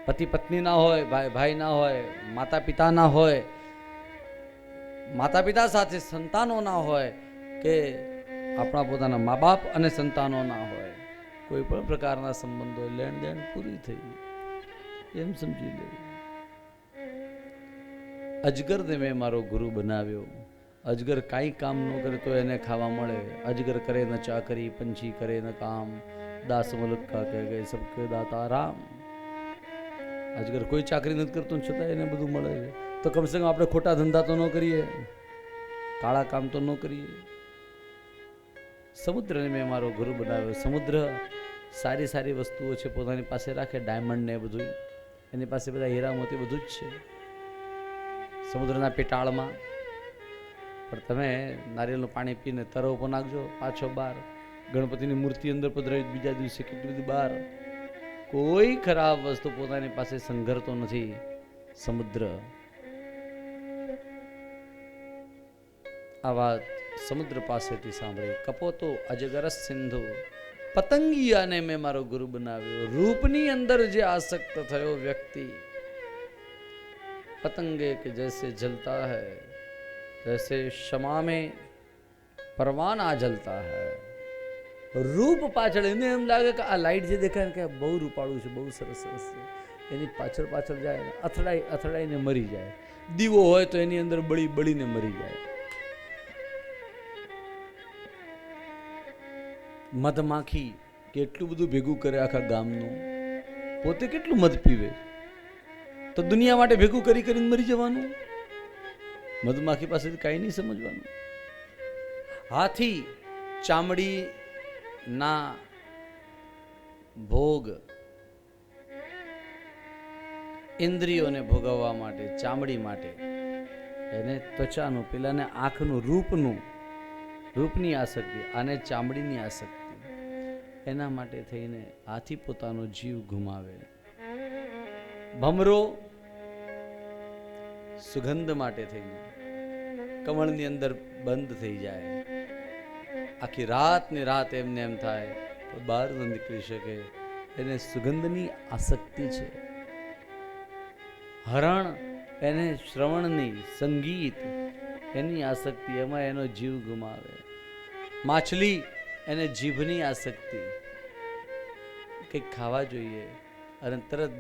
પતિ પત્ની ના હોય, ભાઈ ભાઈ ના હોય, માતા પિતા ના હોય, માતા પિતા સાથે સંતાનો ના હોય, કે આપણા પોતાના મા બાપ અને સંતાનો ના હોય, કોઈ પણ પ્રકારના સંબંધો લેણ દેણ પૂરી થઈ એમ સમજી લેવું. અજગરને મેં મારો ગુરુ બનાવ્યો. અજગર કાંઈ કામ ન કરે તો એને ખાવા મળે. અજગર કરે ન ચાકરી, પંછી કરે ન કામ, દાસ મુલક કા કહે ગયે સબકે દાતા રામ. અજગર કોઈ ચાકરી નથી કરતો છતાં એને બધું મળે છે. તો કમસે કમ આપણે ખોટા ધંધા તો ન કરીએ, કાળા કામ તો ન કરીએ. સમુદ્રને મેં મારો ગુરુ બનાવ્યો. સમુદ્ર સારી સારી વસ્તુઓ છે પોતાની પાસે રાખે, ડાયમંડ ને બધું એની પાસે, બધા હીરા મોતી બધું જ છે સમુદ્રના પેટાળમાં. પણ તમે નારિયેળનું પાણી પીને તરો પર નાખજો, પાછો બહાર. ગણપતિની મૂર્તિ અંદર પધરાવી, બીજા દિવસે કેટલી બધી બહાર. કોઈ ખરાબ વસ્તુ પોતાની પાસે સંઘરતો નથી સમુદ્ર. આ વાત સમુદ્ર પાસેથી સાંભળી. કપોતો અજગરસ સિંધુ, પતંગિયાને મેં મારો ગુરુ બનાવ્યો. રૂપની અંદર જે આસક્ત થયો વ્યક્તિ, पतंगे के जैसे जलता है, जैसे क्षमा में परवाना जलता है. રૂપ પાછળ એને એમ લાગે કે આ લાઈટ જે દેખાય ને કે બહુ રૂપાળું છે, બહુ સરસ સરસ છે, એની પાછળ પાછળ જાય, અથડાઈ અથડાઈને મરી જાય. દીવો હોય તો એની અંદર બળી બળીને મરી જાય. મધમાખી કેટલું બધું ભેગું કરે આખા ગામનું, પોતે કેટલું મધ પીવે, તો દુનિયા માટે ભેગું કરી કરીને મરી જવાનું. મધમાખી પાસેથી કાંઈ નહીં સમજવાનું. હાથી ચામડી ના ભોગ ઇન્દ્રિયોને ભોગવવા માટે, ચામડી માટે, એને ત્વચાનું, પેલાને આંખનું, રૂપની આસક્તિ, આને ચામડીની આસક્તિ. એના માટે થઈને હાથી પોતાનો જીવ ગુમાવે. ભમરો સુગંધ માટે થઈને કમળની અંદર બંધ થઈ જાય. આખી રાત ને રાત એમને એમ થાય તો બહાર ન નીકળી શકે, એને સુગંધની આસક્તિ છે. હરણ એને શ્રવણની, સંગીત એની આસક્તિ, એમાં એનો જીવ ગુમાવે. માછલી એને જીભની આસક્તિ, કંઈક ખાવા જોઈએ અને તરત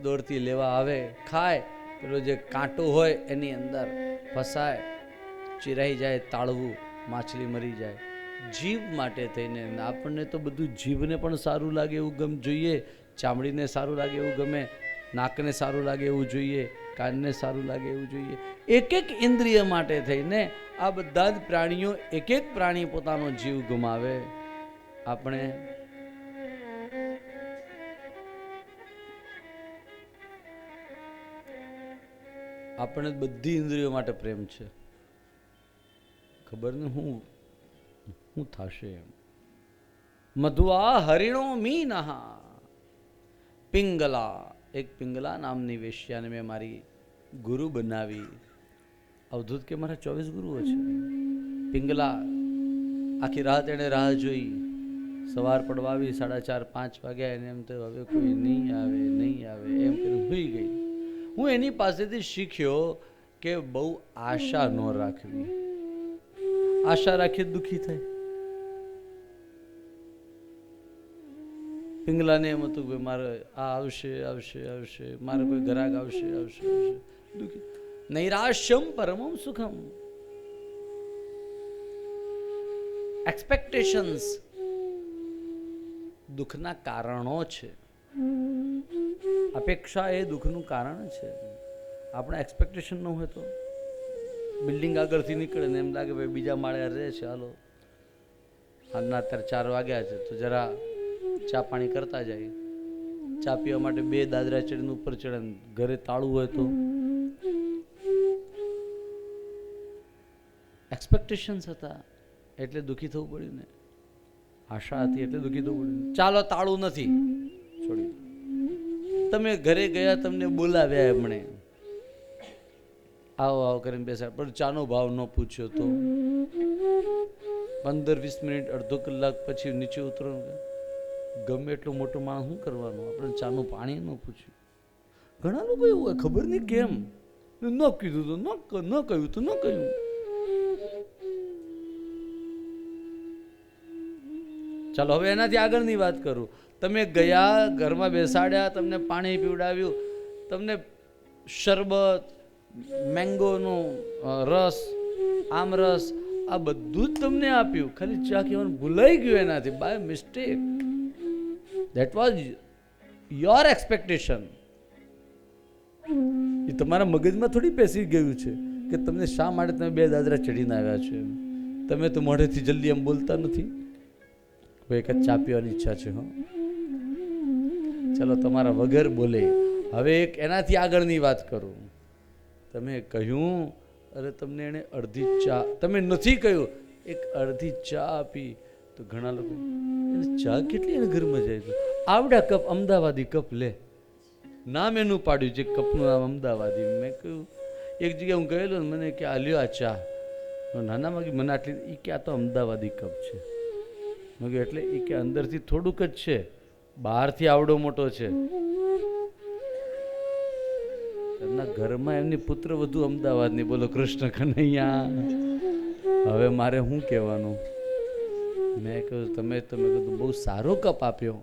દોડતી લેવા આવે, ખાય, પેલો જે કાંટો હોય એની અંદર ફસાય, ચિરાઈ જાય, તાળવું, માછલી મરી જાય. જીભ માટે થઈને આપણને તો બધું જીભને પણ સારું લાગે એવું જોઈએ, ચામડીને સારું લાગે એવું ગમે, નાકને સારું લાગે એવું જોઈએ, કાનને સારું લાગે એવું જોઈએ. એક એક ઇન્દ્રિય માટે થઈને આ બધા જ પ્રાણીઓ, એક એક પ્રાણી પોતાનો જીવ ગુમાવે. આપણે બધી ઇન્દ્રિયો માટે પ્રેમ છે, ખબર ને હું થશે એમ. મધુઆ હરિણો મીનહા, પિંગલા, એક પિંગલા નામની વેશ્યાને મેં મારી ગુરુ બનાવી. અવધૂત કે મારા 24 ગુરુઓ છે. પિંગલા આખી રાત એને રાહ જોઈ, સવાર પડવા આવી, 4:30-5 વાગ્યા, એને એમ થયું હવે કોઈ નહીં આવે એમ કરીને સુઈ ગઈ. હું એની પાસેથી શીખ્યો કે બહુ આશા ન રાખવી. આશા રાખીએ દુઃખી થાય. પિંગલાને એમ હતું કે મારે આ આવશે, મારે કોઈ ગ્રાહક આવશે, દુઃખી. નૈરાશ્યમ પરમમ સુખમ. એક્સપેક્ટેશન્સ દુઃખના કારણો છે. અપેક્ષા એ દુઃખનું કારણ છે. આપણે એક્સપેક્ટેશન ન હોય તો બિલ્ડિંગ આગળથી નીકળે ને એમ લાગે ભાઈ બીજા માળે રહે છે, હાલો હાલના અત્યારે 4 વાગ્યા છે તો જરા ચા પાણી કરતા જાય. ચા પીવા માટે 2 દાદરા ચડીને ઉપર ચડે, ઘરે તાળું હોય તો. એક્સપેક્ટેશન્સ હતા એટલે દુઃખી થવું પડ્યું ને. આશા હતી એટલે દુઃખી થવું પડ્યું. ચાલો તાળું નથી, છોડી. તમે ઘરે ગયા, તમને બોલાવ્યા એમણે, આવો આવો કરીને બેસા, પણ ચાનો ભાવ ન પૂછ્યો તો 15-20 મિનિટ, અડધો કલાક પછી નીચે ઉતરો, ગમે એટલો મોટો માણસ શું કરવાનું, આપણે ચાનું પાણી ન પૂછ્યું. ઘણા લોકો એવું હોય, ખબર નહીં કેમ, ન કીધું તો ન કહ્યું તો ન કહ્યું. ચાલો હવે એનાથી આગળની વાત કરું. તમે ગયા, ઘરમાં બેસાડ્યા, તમને પાણી પીવડાવ્યું, તમને શરબત, મેંગોનો રસ, આમરસ, આ બધું જ તમને આપ્યું, ખાલી ચા કહેવાનું ભૂલાઈ ગયું એનાથી, by mistake. That was your expectation. એ તમારા મગજમાં થોડી બેસી ગયું છે કે તમને શા માટે તમે 2 દાદરા ચડીને આવ્યા છે. તમે તો મોઢેથી જલ્દી એમ બોલતા નથી, ભાઈ એક જ ચા પીવાની ઈચ્છા છે. હા, ચલો તમારા વગર બોલે. હવે એક એનાથી આગળની વાત કરું. તમે કહ્યું, અરે તમને એને અડધી ચા, તમે નથી કહ્યું, એક અડધી ચા આપી, તો ઘણા લોકો ચા કેટલી એને ઘરમાં જાય તો આવડા કપ, અમદાવાદી કપ લે, નામ એનું પાડ્યું છે કપનું નામ અમદાવાદી. મેં કહ્યું, એક જગ્યાએ હું ગયેલો ને, મને કે આ લ્યો આ ચા, નાના માગી મને આટલી, એ કે આ તો અમદાવાદી કપ છે. મેં કહ્યું એટલે? એ કે અંદરથી થોડુંક જ છે, બહારથી આવડો મોટો છે. એમના ઘરમાં એમની પુત્ર વધુ અમદાવાદની, બોલો કૃષ્ણ કનૈયા. હવે મારે શું કહેવાનું? મેં કહ્યું તમે કીધું બહુ સારો કપ આપ્યો,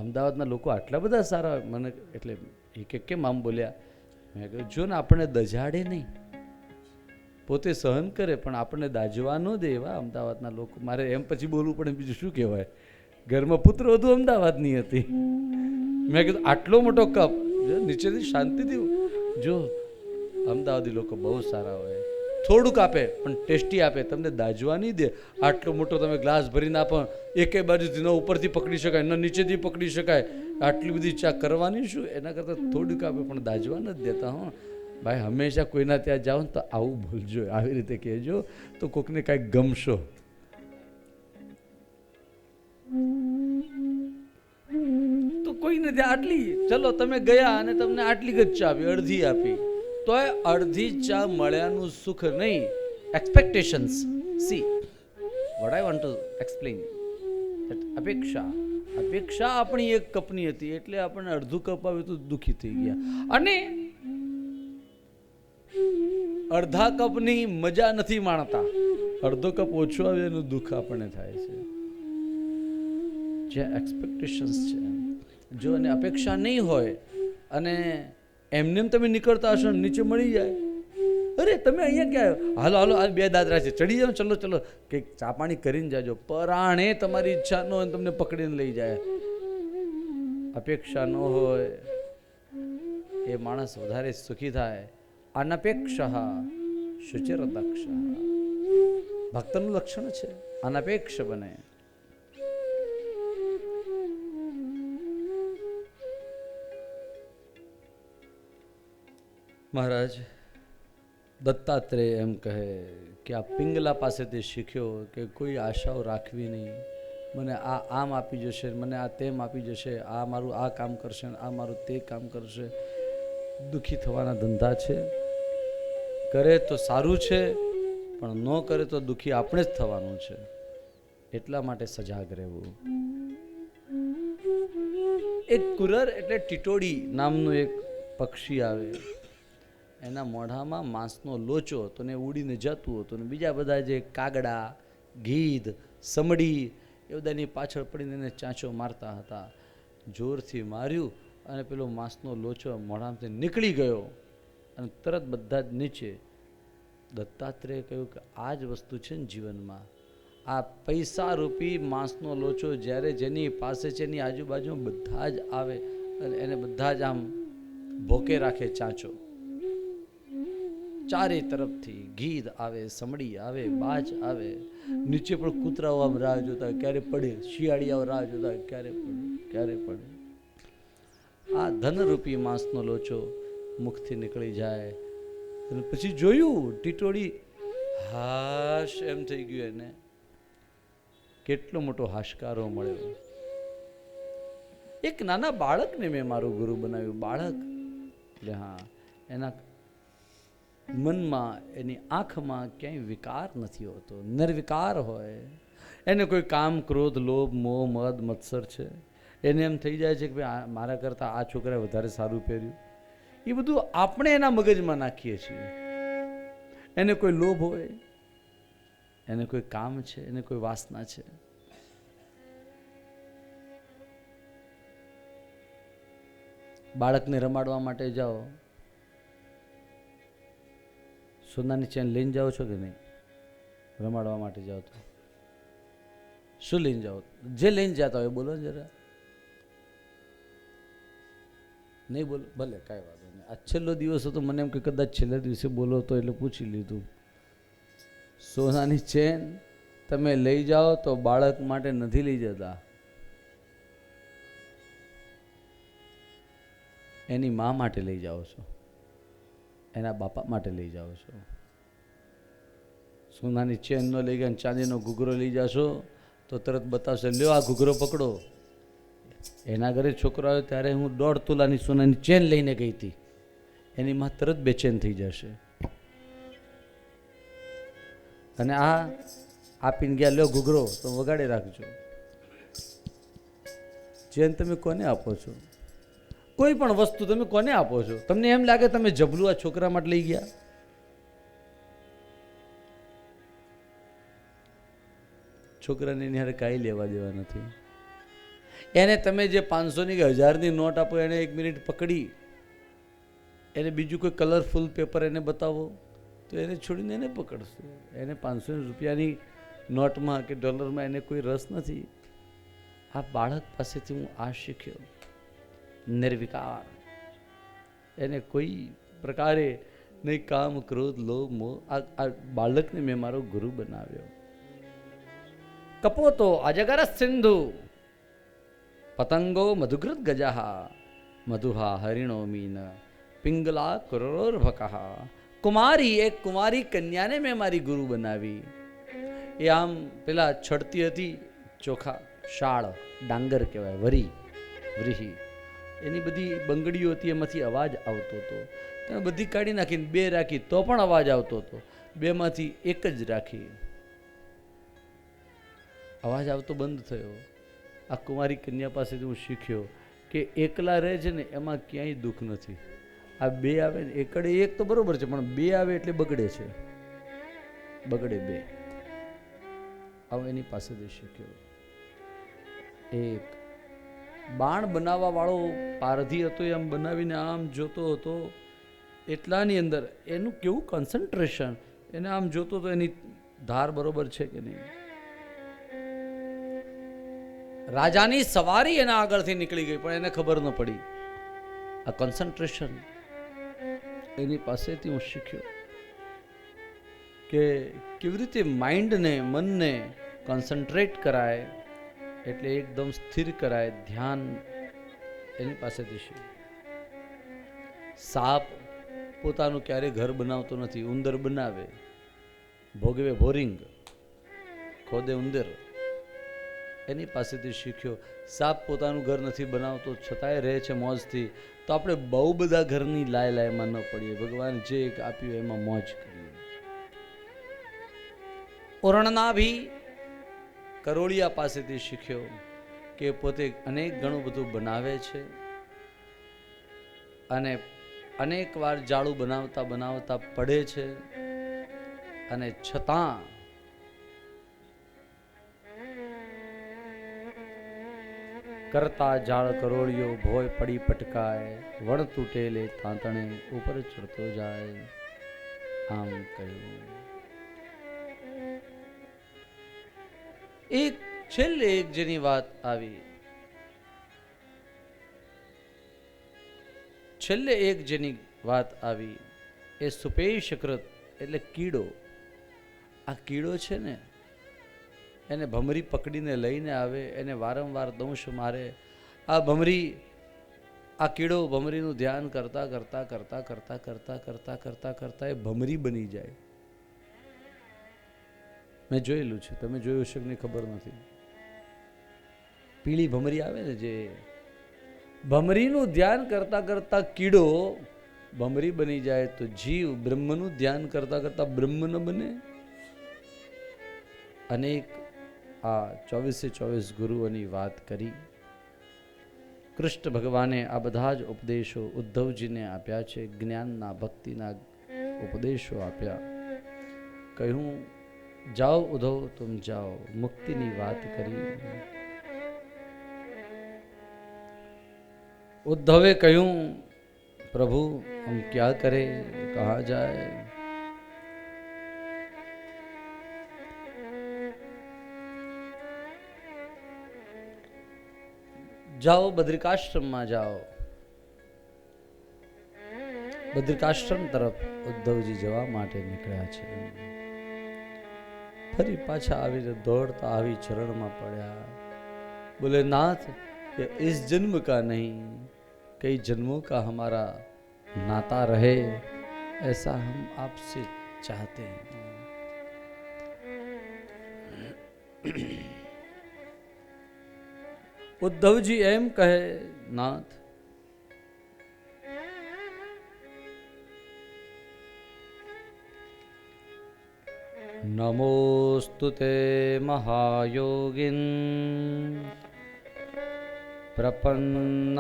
અમદાવાદના લોકો આટલા બધા સારા. મને એટલે એ કે કેમ આમ બોલ્યા? મેં કહ્યું જો ને, આપણને દજાડે નહીં, પોતે સહન કરે, પણ આપણને દાજવા ન દે એવા અમદાવાદના લોકો. મારે એમ પછી બોલવું પડે, બીજું શું કહેવાય? ઘરમાં પુત્ર વધુ અમદાવાદની હતી. મેં કીધું આટલો મોટો કપ, નીચેથી શાંતિથી જો, અમદાવાદી લોકો બહુ સારા હોય, થોડુંક આપે પણ ટેસ્ટી આપે, તમને દાજવા નહીં દે. આટલો મોટો તમે ગ્લાસ ભરીને આપો, એકે બાજુથી ન ઉપરથી પકડી શકાય, ન નીચેથી પકડી શકાય, આટલી બધી ચા કરવાની શું? એના કરતાં થોડુંક આપે પણ દાજવા નથી દેતા. હો ભાઈ, હંમેશા કોઈના ત્યાં જાઓ ને તો આવું ભૂલજો, આવી રીતે કહેજો, તો કોકને કાંઈક ગમશો. તો કોઈને ત્યાં આટલી, ચલો તમે ગયા અને તમને આટલી જ ચા આપી, અડધી આપી, તો એ અડધી ચા મળ્યાનું સુખ નહીં, expectations. See what I want to explain, અપેક્ષા આપણી એક કપની હતી, એટલે આપણને અડધું કપ આવ્યું તો દુઃખી થઈ ગયા. અને અડધા કપની મજા નથી માણતા, અડધો કપ ઓછો આવે એનું દુઃખ આપણને થાય છે. જે એક્સપેક્ટેશન્સ છે, જો એને અપેક્ષા નહીં હોય અને એમને તમે નીકળતા હશો, નીચે મળી જાય, અરે તમે અહીંયા ક્યાં આવ્યો, હાલો હાલો આ 2 દાદરા છે, ચડી જાઓ, ચલો ચલો કંઈક ચા પાણી કરીને જાજો. પરાણે તમારી ઈચ્છા ન હોય તમને પકડીને લઈ જાય. અપેક્ષા ન હોય એ માણસ વધારે સુખી થાય. અનપેક્ષ શુચિરદક્ષ, ભક્તનું લક્ષણ છે, અનપેક્ષ બને. મહારાજ દત્તાત્રેય એમ કહે કે આ પિંગલા પાસેથી શીખ્યો કે કોઈ આશાઓ રાખવી નહીં. મને આ આમ આપી જશે, મને આ તેમ આપી જશે, આ મારું આ કામ કરશે, આ મારું તે કામ કરશે. દુઃખી થવાના ધંધા છે. કરે તો સારું છે, પણ ન કરે તો દુઃખી આપણે જ થવાનું છે. એટલા માટે સજાગ રહેવું. એક કુરર એટલે ટીટોડી નામનું એક પક્ષી આવે, એના મોઢામાં માંસનો લોચો હતો ને ઉડીને જતું હતું, ને બીજા બધા જે કાગડા, ગીધ, સમડી એ બધાની પાછળ પડીને એને ચાંચો મારતા હતા. જોરથી માર્યું અને પેલો માંસનો લોચો મોઢામાંથી નીકળી ગયો અને તરત બધા જ નીચે. દત્તાત્રેય કહ્યું કે આ જ વસ્તુ છે ને જીવનમાં, આ પૈસા રૂપી માંસનો લોચો જ્યારે જેની પાસે છે એની આજુબાજુમાં બધા જ આવે અને એને બધા જ આમ ભોકે રાખે ચાંચો. ચારે તરફથી ગીધ આવે, સમડી આવે, બાજ આવે, નીચે પણ કૂતરાઓ આમ રાહ જોતા ક્યારે પડે, શિયાળિયાઓ રાહ જોતા ક્યારે પડે ક્યારે પડે. આ ધનરૂપી માંસનો લોચો મુખથી નીકળી જાય અને પછી જોયું ટીટોડી હાશ એમ થઈ ગયું. એને કેટલો મોટો હાશકારો મળ્યો. એક નાના બાળકને મેં મારું ગુરુ બનાવ્યું. બાળક એટલે હા, એના મનમાં, એની આંખમાં ક્યાંય વિકાર નથી હોતો, નિર્વિકાર હોય. એને કોઈ કામ, ક્રોધ, લોભ, મોહ, મદ, મત્સર છે, એને એમ થઈ જાય છે કે ભાઈ મારા કરતાં આ છોકરાએ વધારે સારું પહેર્યું. એ બધું આપણે એના મગજમાં નાખીએ છીએ. એને કોઈ લોભ હોય, એને કોઈ કામ છે, એને કોઈ વાસના છે. બાળકને રમાડવા માટે જાઓ, સોનાની ચેન લઈને જાઓ છો કે નહીં? રમાડવા માટે જાઓ તો શું લઈને જાઓ? જે લઈને જતા હોય બોલો જરા. નહીં બોલો, ભલે કાંઈ વાંધો નહીં. આ છેલ્લો દિવસ હતો, મને એમ કે કદાચ છેલ્લા દિવસે બોલો તો એટલે પૂછી લીધું. સોનાની ચેન તમે લઈ જાઓ તો બાળક માટે નથી લઈ જતા, એની મા માટે લઈ જાઓ છો, એના બાપા માટે લઈ જાઓ છો. સોનાની ચેન ન લઈ ગયા, ચાંદીનો ઘૂઘરો લઈ જશો તો તરત બતાવશે, લ્યો આ ઘૂઘરો પકડો. એના ઘરે છોકરો આવ્યો ત્યારે હું 1.5 તોલાની સોનાની ચેન લઈને ગઈ હતી, એની માં તરત બેચેન થઈ જશે. અને આ આપીને ગયા, લ્યો ઘૂઘરો, તો વગાડી રાખજો. ચેન તમે કોને આપો છો? કોઈ પણ વસ્તુ તમે કોને આપો છો? તમને એમ લાગે તમે જબલું આ છોકરા માટે લઈ ગયા? છોકરાને એની હારે કાંઈ લેવા દેવા નથી. એને તમે જે 500ની કે 1000ની નોટ આપો, એને 1 મિનિટ પકડી એને બીજું કોઈ કલરફુલ પેપર એને બતાવો તો એને છોડીને એને પકડશે. એને 500 રૂપિયાની નોટમાં કે ડોલરમાં એને કોઈ રસ નથી. આ બાળક પાસેથી હું આ શીખ્યો, નિર્વિકાર. એને કોઈ પ્રકારે નહીં કામ, ક્રોધ, લોભ, મોહ. આ બાળકને મેં મારો ગુરુ બનાવ્યો. કપોતો અજગર સિંધુ પતંગો મધુકૃત ગજાહા મધુહા હરિણો મીન પિંગલા કરોર્ભકહા. કુમારી, એક કુમારી કન્યાને મેં મારી ગુરુ બનાવી. એ આમ પેલા છડતી હતી ચોખા, શાળ, ડાંગર કહેવાય, વ્રીહી. એની બધી બંગડીઓ હતી, એમાંથી અવાજ આવતો હતો. તમે બધી કાઢી નાખીને 2 રાખી તો પણ અવાજ આવતો હતો. 2માંથી 1 જ રાખી, અવાજ આવતો બંધ થયો. આ કુમારી કન્યા પાસેથી હું શીખ્યો કે એકલા રહે છે ને એમાં ક્યાંય દુઃખ નથી. આ 2 આવે ને, એકડે 1 તો બરોબર છે, પણ 2 આવે એટલે બગડે છે, બગડે 2. આવું એની પાસેથી શીખ્યો. એક બાણ બનાવવા વાળો પારધી હતો, એમ બનાવીને આમ જોતો હતો. એટલાની અંદર એનું કેવું કોન્સન્ટ્રેશન, એને આમ જોતો તો એની ધાર બરોબર છે કે નહીં. રાજાની સવારી એના આગળથી નીકળી ગઈ પણ એને ખબર ન પડી. આ કોન્સન્ટ્રેશન એની પાસેથી હું શીખ્યો કે કેવી રીતે માઇન્ડને, મનને કોન્સન્ટ્રેટ કરાય, એટલે એકદમ સ્થિર કરાય, ધ્યાન. એની પાસેથી શીખ્યું. સાપ પોતાનું ક્યારે ઘર બનાવતો નથી, ઉંદર બનાવે. ભોગવે ભોરિંગ, ખોદે ઉંદર. એની પાસેથી શીખ્યો. સાપ પોતાનું ઘર નથી બનાવતો, છતાંય રહે છે મોજથી. તો આપણે બહુ બધા ઘરની લાયમાં ન પડીએ. ભગવાન જે એક આપ્યું એમાં મોજ કરીએ. ઓરણના ભી કરોળિયા પાસેથી શીખ્યો કે પોતે અનેક ઘણું બધું બનાવે છે અને અનેક વાર જાળું બનાવતા બનાવતા પડે છે, અને છતાં કરતા જાળ કરોળિયો ભોય પડી પટકાય, વણ તૂટેલે તાંતણે ઉપર ચડતો જાય. આમ કહ્યું. એક છેલ્લે એક જેની વાત આવી, છેલ્લે એક જેની વાત આવી એ સુપેશકૃત એટલે કીડો. આ કીડો છે ને, એને ભમરી પકડીને લઈને આવે, એને વારંવાર દંશ મારે. આ ભમરી, આ કીડો ભમરીનું ધ્યાન કરતા કરતા કરતા કરતા કરતા કરતા કરતા કરતા એ ભમરી બની જાય. મેં જોયેલું છે, તમે જોયું હશે કે નહીં ખબર નથી. પીળી ભમરી આવે ને જે, ભમરીનું ધ્યાન કરતા કરતા કીડો ભમરી બની જાય તો જીવ બ્રહ્મનું ધ્યાન કરતા કરતા બ્રહ્મ ન બને. અનેક આ 24 ગુરુઓની વાત કરી. કૃષ્ણ ભગવાને આ બધા જ ઉપદેશો ઉદ્ધવજીને આપ્યા છે. જ્ઞાનના ભક્તિના ઉપદેશો આપ્યા. કહ્યું જાઓ ઉદ્ધવ તુમ જાઓ, મુક્તિની વાત કરી. उद्धवे कहूं प्रभु हम क्या करें, कहाँ जाए. जाओ बद्रिकाश्रम में जाओ. बद्रिकाश्रम तरफ उद्धव जी जवा माटे निकळ्या छे. फरी पाछा आवीने दौड़ता आवी चरण में पड्या. बोले नाथ कि इस जन्म का नहीं, कई जन्मों का हमारा नाता रहे, ऐसा हम आपसे चाहते हैं. उद्धव जी एम कहे नाथ नमोस्तुते महायोगिन प्रपन्नमनुष्यादिमां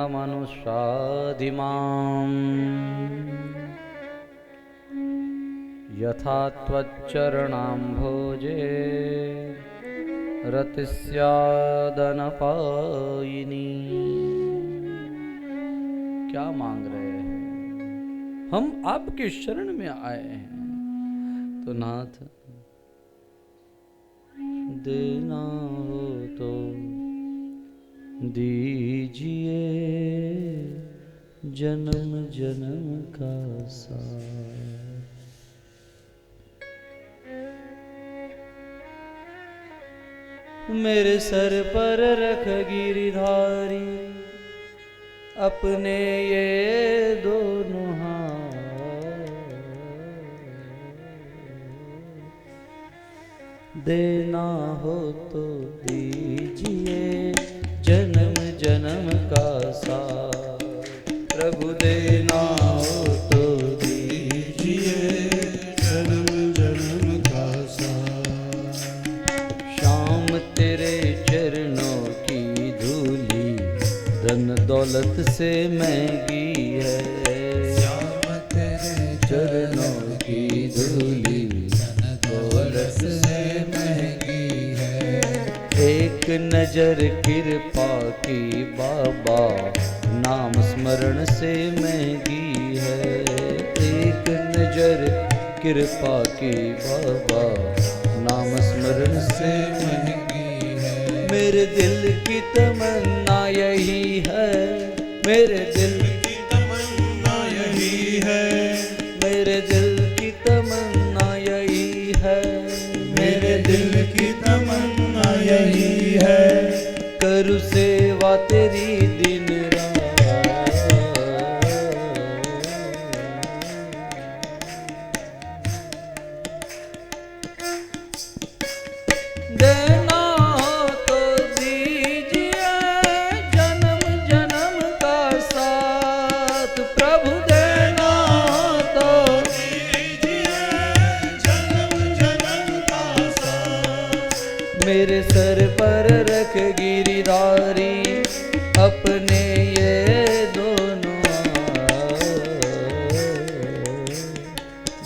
यथा त्वच्चरणाम्भोजे रतिस्यादनपायिनी. क्या मांग रहे हैं? हम आपके शरण में आए हैं. तो नाथ देना हो तो दीजिए जन्म जन्म का साथ. मेरे सर पर रख गिरिधारी अपने ये दोनों हाथ. देना हो तो दीजिए जन्म जन्म का साथ. प्रभु देना हो तो दीजिए जन्म जन्म का साथ. शाम तेरे चरणों की धूली धन दौलत से महंगी है. श्याम तेरे चरणों की धूली धन दौलत से महंगी है. एक नजर कृपा की बाबा नाम स्मरण से महंगी है. एक नजर कृपा की बाबा नाम स्मरण से महंगी है. मेरे दिल की तमन्ना यही है. मेरे दिल की तमन्ना यही है. मेरे दिल की तमन्ना यही है. मेरे दिल की तमन्ना यही है. करूँ सेवा तेरी दिन रात. देना तो दीजिए जन्म जन्म का साथ. प्रभु देना तो दीजिए जन्म जन्म का साथ. मेरे सर पर रख गिरिधारी अपने ये दोनों हाथ.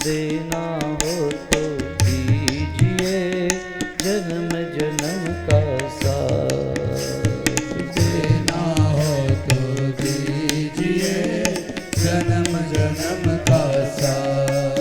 देना हो तो दीजिए जन्म जन्म का साथ. देना हो तो दीजिए जन्म जन्म का साथ.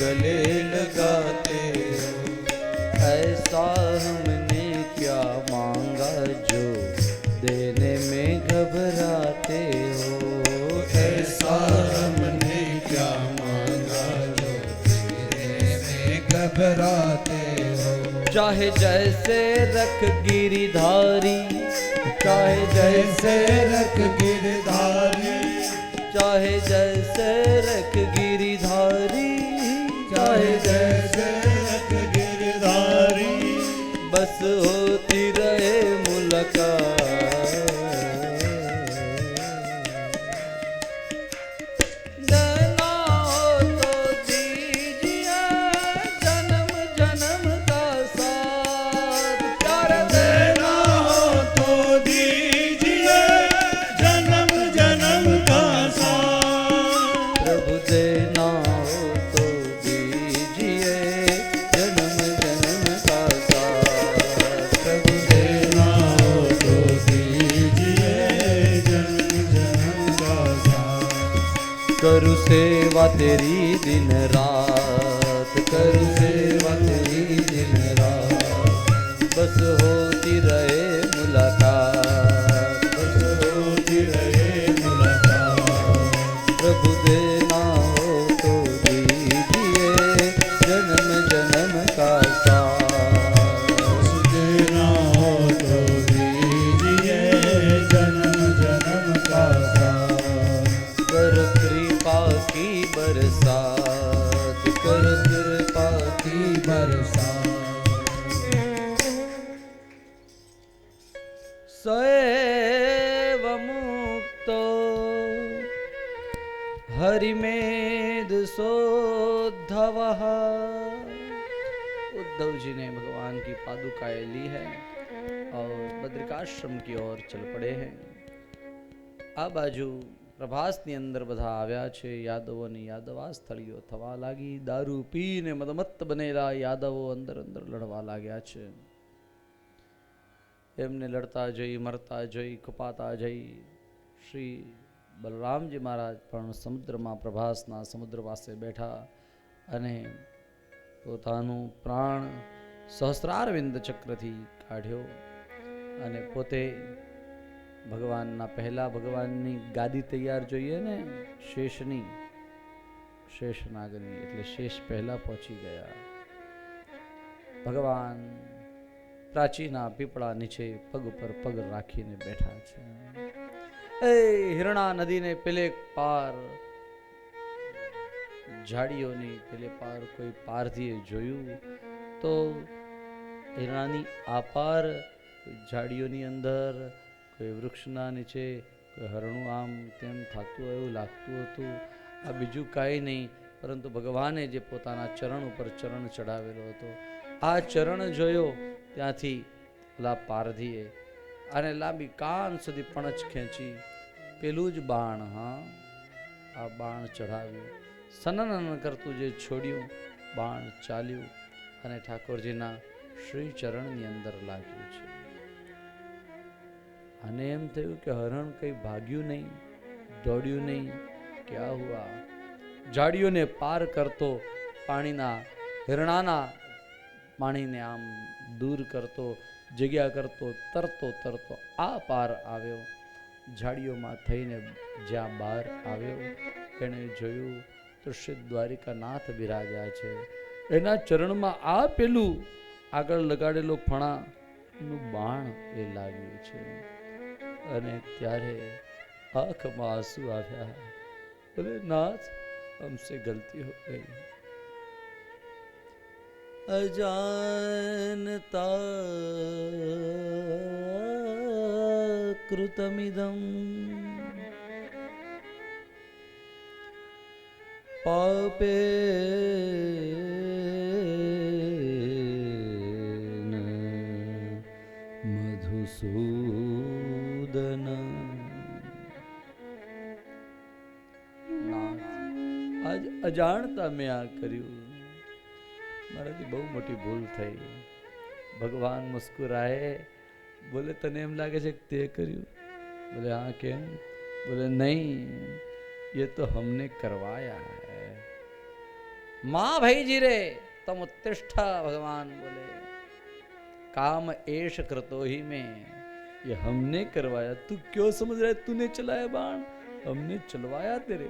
गले लगाते हो। ऐसा हमने क्या मांगा जो देने में घबराते हो। ऐसा हमने क्या मांगा जो तेरे में घबराते हो। चाहे जैसे रख गिरिधारी, चाहे जैसे रख गिरधारी, चाहे जैसे रख गिरिधारी, चाहे जैसे रख गिरधारी, बस होती रहे मुलाकात। देना हो तो दीजिए जन्म जन्म का साथ। प्यार देना हो तो दीजिए जन्म जन्म का साथ। प्रभु देना हो तो दीजिए जन्म जन्म का साथ। प्रभु देना हो तो दीजिए जन्म जन्म का साथ। करूँ सेवा तेरी दिन रात, करूँ सेवा तेरी दिन रात। बस होती रहे मुलाकात, बस होती रहे मुलाकात। प्रभु देना हो तो दीजिए जन्म जन्म का साथ। देना हो तो दीजिए जन्म जन्म का साथ। कर कृपा की बरसात, कर कृपा की बरसात। सैव मुक्तो हरिमेध सोद्धवः। उद्धव जी ने भगवान की पादुकाएं ली है और बद्रिकाश्रम की ओर चल पड़े हैं। આ બાજુ પ્રભાસની અંદર બધા આવ્યા છે। યાદવોની યાદવા સ્થળીઓ થવા લાગી। દારૂ પીને મદમત્ત બનેલા યાદવો અંદર અંદર લડવા લાગ્યા છે। એમને લડતા જઈ મરતા જઈ કપાતા જઈ શ્રી બલરામજી મહારાજ પણ સમુદ્રમાં પ્રભાસના સમુદ્ર પાસે બેઠા અને પોતાનું પ્રાણ સહસ્રારવિંદ ચક્રથી કાઢ્યો અને પોતે ભગવાનના પહેલા ભગવાનની ગાદી તૈયાર જોઈએ ને શેષની, શેષનાગની એટલે શેષ પહેલા પહોંચી ગયા। ભગવાન પ્રાચીના પીપળા નીચે પગ ઉપર પગ રાખીને બેઠા છે। એ હિરણા નદીને પેલે પાર ઝાડીઓની પેલે પાર કોઈ પારધીએ જોયું તો હિરણાની આ પાર ઝાડીઓની અંદર કોઈ વૃક્ષના નીચે કોઈ હરણું આમ તેમ થતું એવું લાગતું હતું। આ બીજું કાંઈ નહીં પરંતુ ભગવાને જે પોતાના ચરણ ઉપર ચરણ ચડાવેલો હતો આ ચરણ જોયો ત્યાંથી પેલા પારધીએ અને લાંબી કાન સુધી પણચ ખેંચી પેલું જ બાણ, હા આ બાણ ચઢાવ્યું। સનનન કરતું જે છોડ્યું બાણ ચાલ્યું અને ઠાકોરજીના શ્રી ચરણની અંદર લાગ્યું છે। અને એમ થયું કે હરણ કઈ ભાગ્યું નહીં, દોડ્યું નહીં, ક્યાં હુઆ? ઝાડીઓને પાર કરતો પાણીના હિરણાના પાણીને આમ દૂર કરતો, જગ્યા કરતો, તરતો તરતો આ પાર આવ્યો। ઝાડીઓમાં થઈને જ્યાં બહાર આવ્યો એણે જોયું તો શ્રી દ્વારિકાનાથ બિરાજ્યા છે। એના ચરણમાં આ પેલું આગળ લગાડેલો ફણાનું બાણ એ લાગ્યું છે। અને ત્યારે આંખમાં આંસુ આવ્યા। બોલે નાથ हमसे गलती हो गई, अजानता कृतमिदं पापेन मधुसूदन। आज अजाणता मैं आ कर्યું, મારાથી બહુ મોટી ભૂલ થઈ। ભગવાન મુસ્કુરાए, બોલે તને એમ લાગે છે કે તે કર્યું? બોલે हाँ કેમ? बोले नहीं, ये तो हमने करवाया है। माँ भाई जी रे तम उत्तिष्ठा, भगवान बोले काम एश कृतो ही में, ये हमने करवाया, तू क्यों समझ रहा है तूने चलाया बाण, हमने चलवाया तेरे